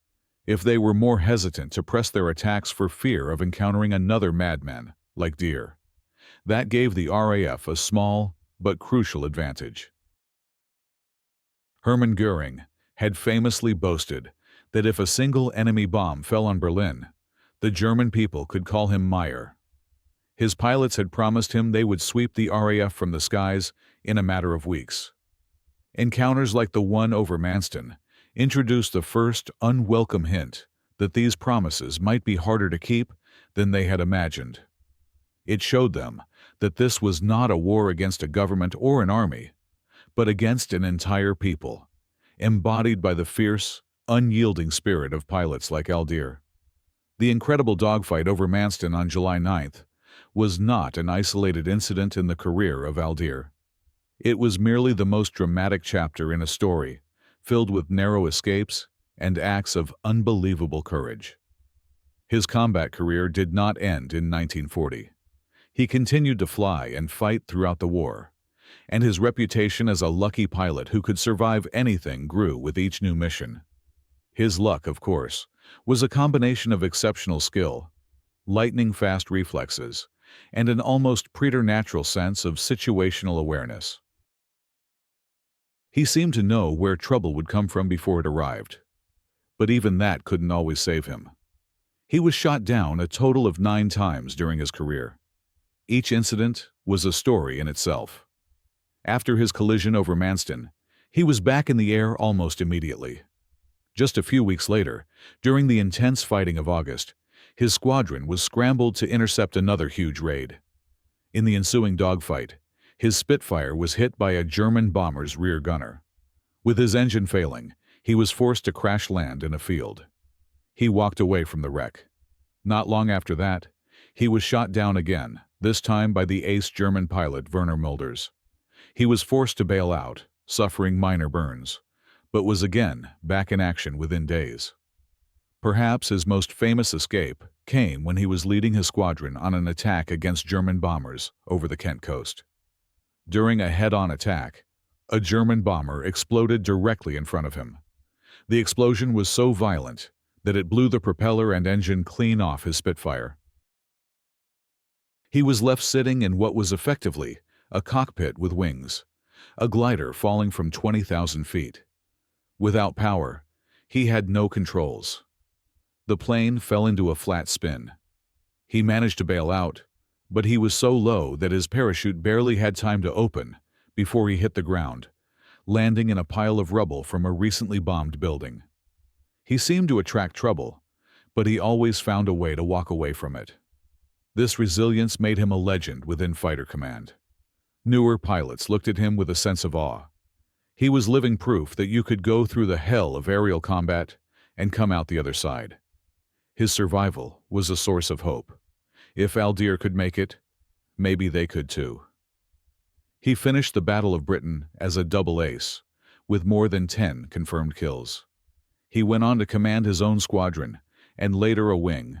if they were more hesitant to press their attacks for fear of encountering another madman like Deere, that gave the RAF a small but crucial advantage. Hermann Göring had famously boasted that if a single enemy bomb fell on Berlin, the German people could call him Meyer. His pilots had promised him they would sweep the RAF from the skies in a matter of weeks. Encounters like the one over Manston introduced the first unwelcome hint that these promises might be harder to keep than they had imagined. It showed them that this was not a war against a government or an army, but against an entire people, embodied by the fierce, unyielding spirit of pilots like Deere. The incredible dogfight over Manston on July 9th was not an isolated incident in the career of Deere. It was merely the most dramatic chapter in a story filled with narrow escapes and acts of unbelievable courage. His combat career did not end in 1940. He continued to fly and fight throughout the war, and his reputation as a lucky pilot who could survive anything grew with each new mission. His luck, of course, was a combination of exceptional skill, lightning-fast reflexes, and an almost preternatural sense of situational awareness. He seemed to know where trouble would come from before it arrived, but even that couldn't always save him. He was shot down a total of 9 times during his career. Each incident was a story in itself. After his collision over Manston, he was back in the air almost immediately. Just a few weeks later, during the intense fighting of August, his squadron was scrambled to intercept another huge raid. In the ensuing dogfight, his Spitfire was hit by a German bomber's rear gunner. With his engine failing, he was forced to crash land in a field. He walked away from the wreck. Not long after that, he was shot down again, this time by the ace German pilot Werner Mulders. He was forced to bail out, suffering minor burns, but was again back in action within days. Perhaps his most famous escape came when he was leading his squadron on an attack against German bombers over the Kent coast. During a head-on attack, a German bomber exploded directly in front of him. The explosion was so violent that it blew the propeller and engine clean off his Spitfire. He was left sitting in what was effectively a cockpit with wings, a glider falling from 20,000 feet. Without power, he had no controls. The plane fell into a flat spin. He managed to bail out, but he was so low that his parachute barely had time to open before he hit the ground, landing in a pile of rubble from a recently bombed building. He seemed to attract trouble, but he always found a way to walk away from it. This resilience made him a legend within fighter command. Newer pilots looked at him with a sense of awe. He was living proof that you could go through the hell of aerial combat and come out the other side. His survival was a source of hope. If Deere could make it, maybe they could too. He finished the Battle of Britain as a double ace, with more than 10 confirmed kills. He went on to command his own squadron, and later a wing,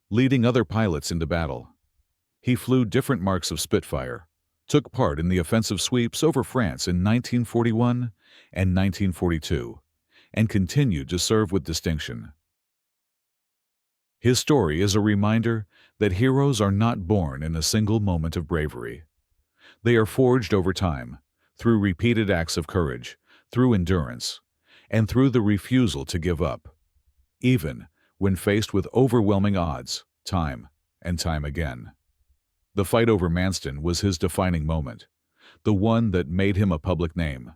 leading other pilots into battle. He flew different marks of Spitfire, took part in the offensive sweeps over France in 1941 and 1942, and continued to serve with distinction. His story is a reminder that heroes are not born in a single moment of bravery. They are forged over time, through repeated acts of courage, through endurance, and through the refusal to give up, even when faced with overwhelming odds, time and time again. The fight over Manston was his defining moment, the one that made him a public name.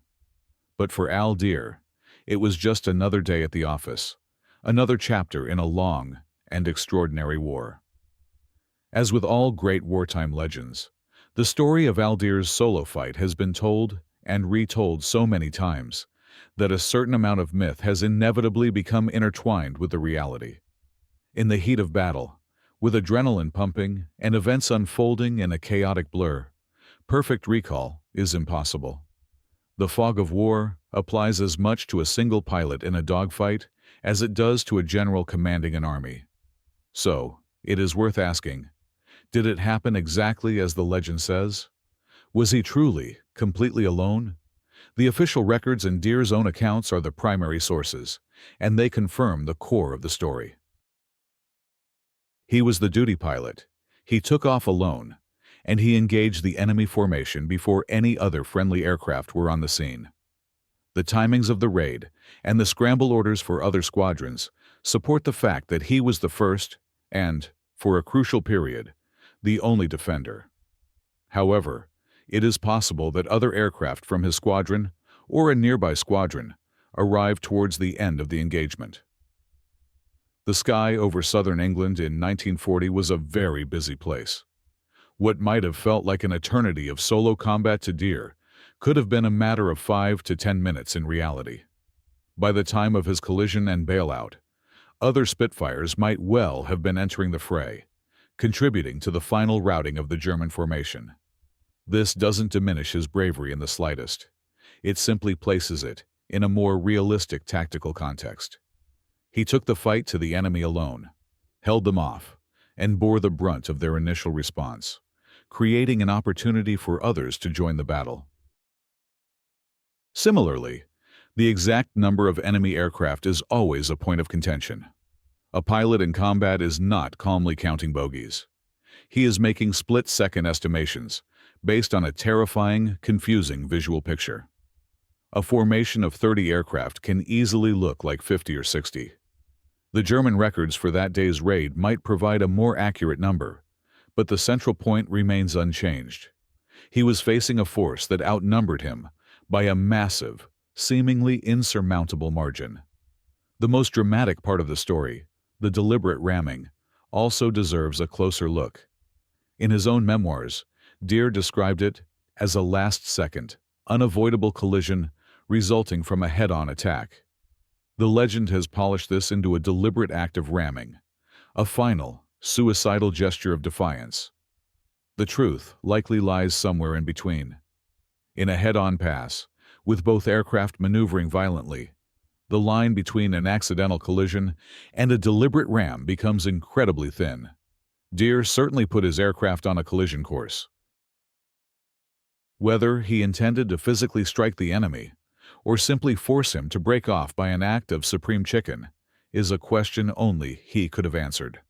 But for Al Deere, it was just another day at the office, another chapter in a long and extraordinary war. As with all great wartime legends, the story of Al Deere's solo fight has been told and retold so many times that a certain amount of myth has inevitably become intertwined with the reality. In the heat of battle, with adrenaline pumping and events unfolding in a chaotic blur, perfect recall is impossible. The fog of war applies as much to a single pilot in a dogfight as it does to a general commanding an army. So, it is worth asking, did it happen exactly as the legend says? Was he truly, completely alone? The official records and Deere's own accounts are the primary sources, and they confirm the core of the story. He was the duty pilot. He took off alone, and he engaged the enemy formation before any other friendly aircraft were on the scene. The timings of the raid and the scramble orders for other squadrons support the fact that he was the first and, for a crucial period, the only defender. However, it is possible that other aircraft from his squadron or a nearby squadron arrived towards the end of the engagement. The sky over southern England in 1940 was a very busy place. What might have felt like an eternity of solo combat to Deere could have been a matter of 5 to 10 minutes in reality. By the time of his collision and bailout, other Spitfires might well have been entering the fray, contributing to the final routing of the German formation. This doesn't diminish his bravery in the slightest. It simply places it in a more realistic tactical context. He took the fight to the enemy alone, held them off, and bore the brunt of their initial response, creating an opportunity for others to join the battle. Similarly, the exact number of enemy aircraft is always a point of contention. A pilot in combat is not calmly counting bogeys. He is making split-second estimations based on a terrifying, confusing visual picture. A formation of 30 aircraft can easily look like 50 or 60. The German records for that day's raid might provide a more accurate number, but the central point remains unchanged. He was facing a force that outnumbered him by a massive, seemingly insurmountable margin. The most dramatic part of the story, the deliberate ramming, also deserves a closer look. In his own memoirs, Deere described it as a last-second, unavoidable collision resulting from a head-on attack. The legend has polished this into a deliberate act of ramming, a final, suicidal gesture of defiance. The truth likely lies somewhere in between. In a head-on pass, with both aircraft maneuvering violently, the line between an accidental collision and a deliberate ram becomes incredibly thin. Deere certainly put his aircraft on a collision course. Whether he intended to physically strike the enemy or simply force him to break off by an act of supreme chicken is a question only he could have answered.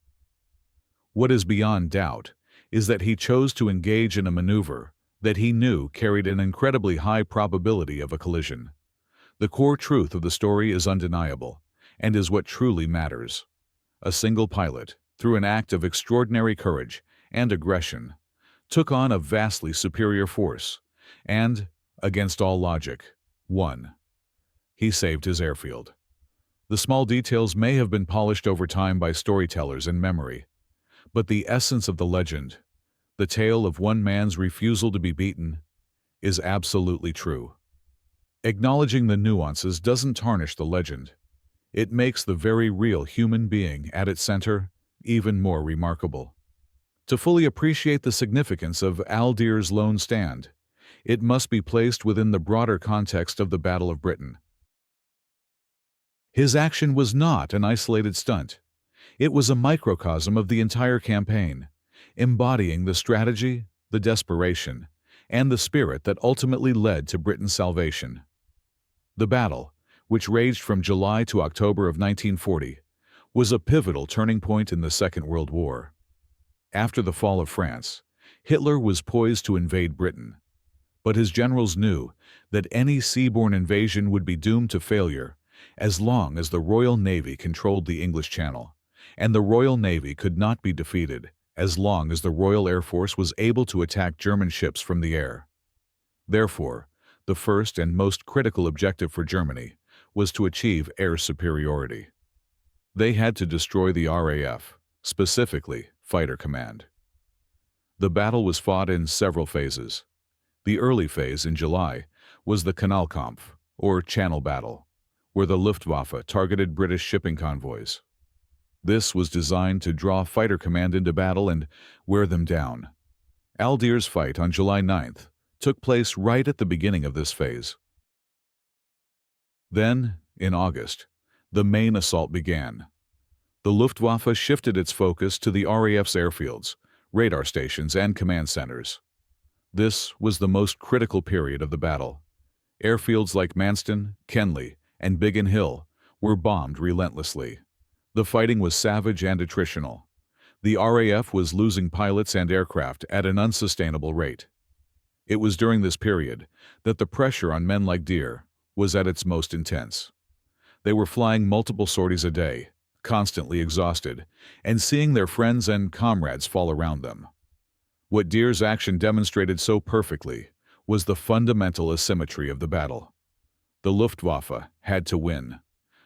What is beyond doubt is that he chose to engage in a maneuver that he knew carried an incredibly high probability of a collision. The core truth of the story is undeniable and is what truly matters. A single pilot, through an act of extraordinary courage and aggression, took on a vastly superior force and, against all logic, won. He saved his airfield. The small details may have been polished over time by storytellers in memory, but the essence of the legend, the tale of one man's refusal to be beaten, is absolutely true. Acknowledging the nuances doesn't tarnish the legend. It makes the very real human being at its center even more remarkable. To fully appreciate the significance of Al Deere's lone stand, it must be placed within the broader context of the Battle of Britain. His action was not an isolated stunt. It was a microcosm of the entire campaign, embodying the strategy, the desperation, and the spirit that ultimately led to Britain's salvation. The battle, which raged from July to October of 1940, was a pivotal turning point in the Second World War. After the fall of France, Hitler was poised to invade Britain, but his generals knew that any seaborne invasion would be doomed to failure as long as the Royal Navy controlled the English Channel, and the Royal Navy could not be defeated as long as the Royal Air Force was able to attack German ships from the air. Therefore, the first and most critical objective for Germany was to achieve air superiority. They had to destroy the RAF, specifically Fighter Command. The battle was fought in several phases. The early phase in July was the Kanalkampf, or Channel Battle, where the Luftwaffe targeted British shipping convoys. This was designed to draw Fighter Command into battle and wear them down. Deere's fight on July 9th took place right at the beginning of this phase. Then, in August, the main assault began. The Luftwaffe shifted its focus to the RAF's airfields, radar stations, and command centers. This was the most critical period of the battle. Airfields like Manston, Kenley, and Biggin Hill were bombed relentlessly. The fighting was savage and attritional. The RAF was losing pilots and aircraft at an unsustainable rate. It was during this period that the pressure on men like Deere was at its most intense. They were flying multiple sorties a day, constantly exhausted, and seeing their friends and comrades fall around them. What Deere's action demonstrated so perfectly was the fundamental asymmetry of the battle. The Luftwaffe had to win.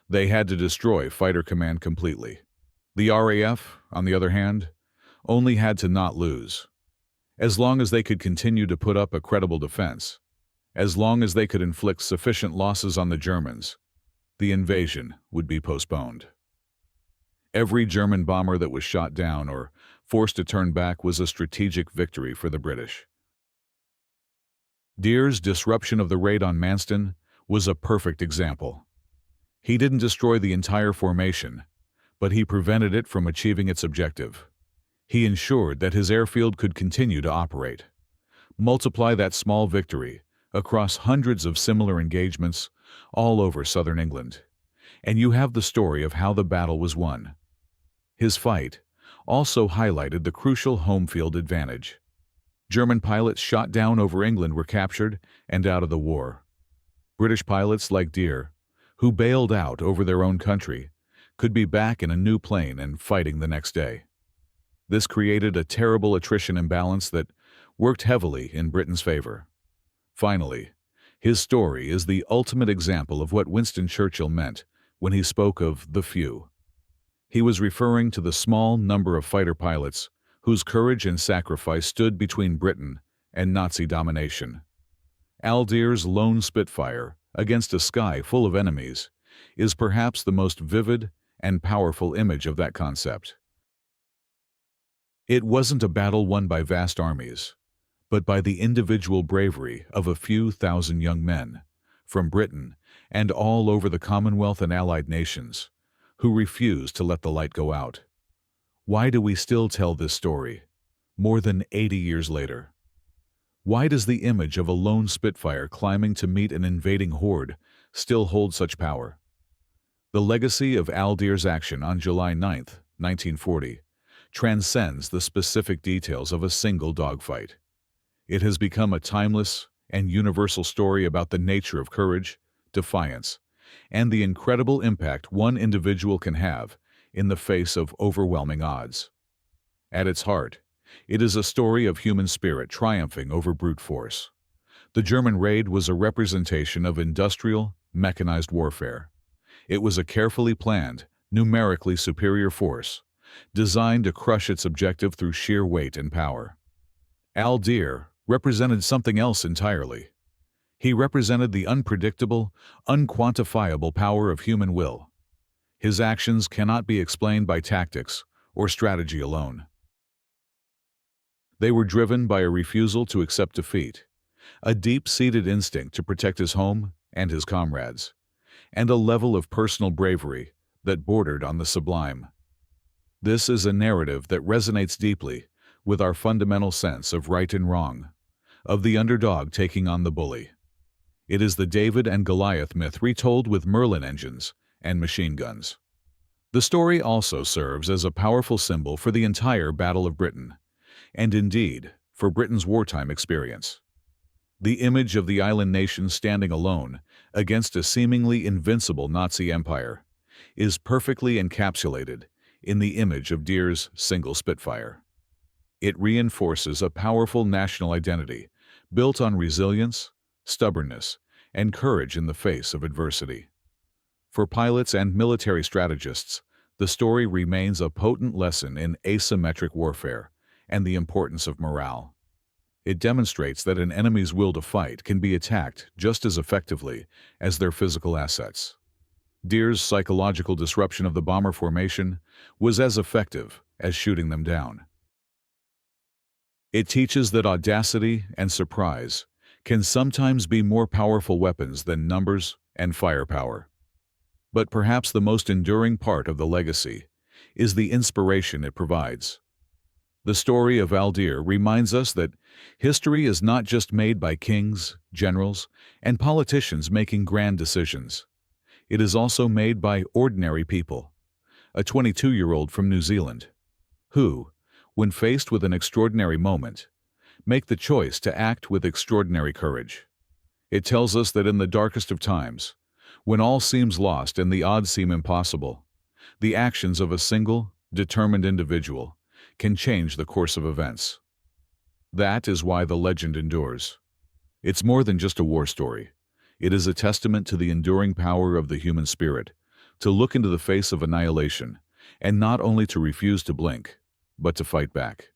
They had to destroy Fighter Command completely. The RAF, on the other hand, only had to not lose. As long as they could continue to put up a credible defense, as long as they could inflict sufficient losses on the Germans, the invasion would be postponed. Every German bomber that was shot down or forced to turn back was a strategic victory for the British. Deere's disruption of the raid on Manston was a perfect example. He didn't destroy the entire formation, but he prevented it from achieving its objective. He ensured that his airfield could continue to operate. Multiply that small victory across hundreds of similar engagements all over southern England, and you have the story of how the battle was won. His fight also highlighted the crucial home field advantage. German pilots shot down over England were captured and out of the war. British pilots like Deere, who bailed out over their own country, could be back in a new plane and fighting the next day. This created a terrible attrition imbalance that worked heavily in Britain's favor. Finally, his story is the ultimate example of what Winston Churchill meant when he spoke of the few. He was referring to the small number of fighter pilots whose courage and sacrifice stood between Britain and Nazi domination. Deere's lone Spitfire against a sky full of enemies is perhaps the most vivid and powerful image of that concept. It wasn't a battle won by vast armies, but by the individual bravery of a few thousand young men from Britain and all over the Commonwealth and Allied nations who refused to let the light go out. Why do we still tell this story, more than 80 years later? Why does the image of a lone Spitfire climbing to meet an invading horde still hold such power? The legacy of Deere's action on July 9, 1940, transcends the specific details of a single dogfight. It has become a timeless and universal story about the nature of courage, defiance, and the incredible impact one individual can have in the face of overwhelming odds. At its heart, it is a story of human spirit triumphing over brute force. The German raid was a representation of industrial, mechanized warfare. It was a carefully planned, numerically superior force, designed to crush its objective through sheer weight and power. Deere represented something else entirely. He represented the unpredictable, unquantifiable power of human will. His actions cannot be explained by tactics or strategy alone. They were driven by a refusal to accept defeat, a deep-seated instinct to protect his home and his comrades, and a level of personal bravery that bordered on the sublime. This is a narrative that resonates deeply with our fundamental sense of right and wrong, of the underdog taking on the bully. It is the David and Goliath myth retold with Merlin engines and machine guns. The story also serves as a powerful symbol for the entire Battle of Britain, and indeed, for Britain's wartime experience. The image of the island nation standing alone against a seemingly invincible Nazi empire is perfectly encapsulated in the image of Deere's single Spitfire. It reinforces a powerful national identity built on resilience, stubbornness, and courage in the face of adversity. For pilots and military strategists, the story remains a potent lesson in asymmetric warfare and the importance of morale. It demonstrates that an enemy's will to fight can be attacked just as effectively as their physical assets. Deere's psychological disruption of the bomber formation was as effective as shooting them down. It teaches that audacity and surprise can sometimes be more powerful weapons than numbers and firepower. But perhaps the most enduring part of the legacy is the inspiration it provides. The story of Deere reminds us that history is not just made by kings, generals, and politicians making grand decisions. It is also made by ordinary people. A 22-year-old from New Zealand, who, when faced with an extraordinary moment, make the choice to act with extraordinary courage. It tells us that in the darkest of times, when all seems lost and the odds seem impossible, the actions of a single, determined individual can change the course of events. That is why the legend endures. It's more than just a war story. It is a testament to the enduring power of the human spirit, to look into the face of annihilation, and not only to refuse to blink, but to fight back.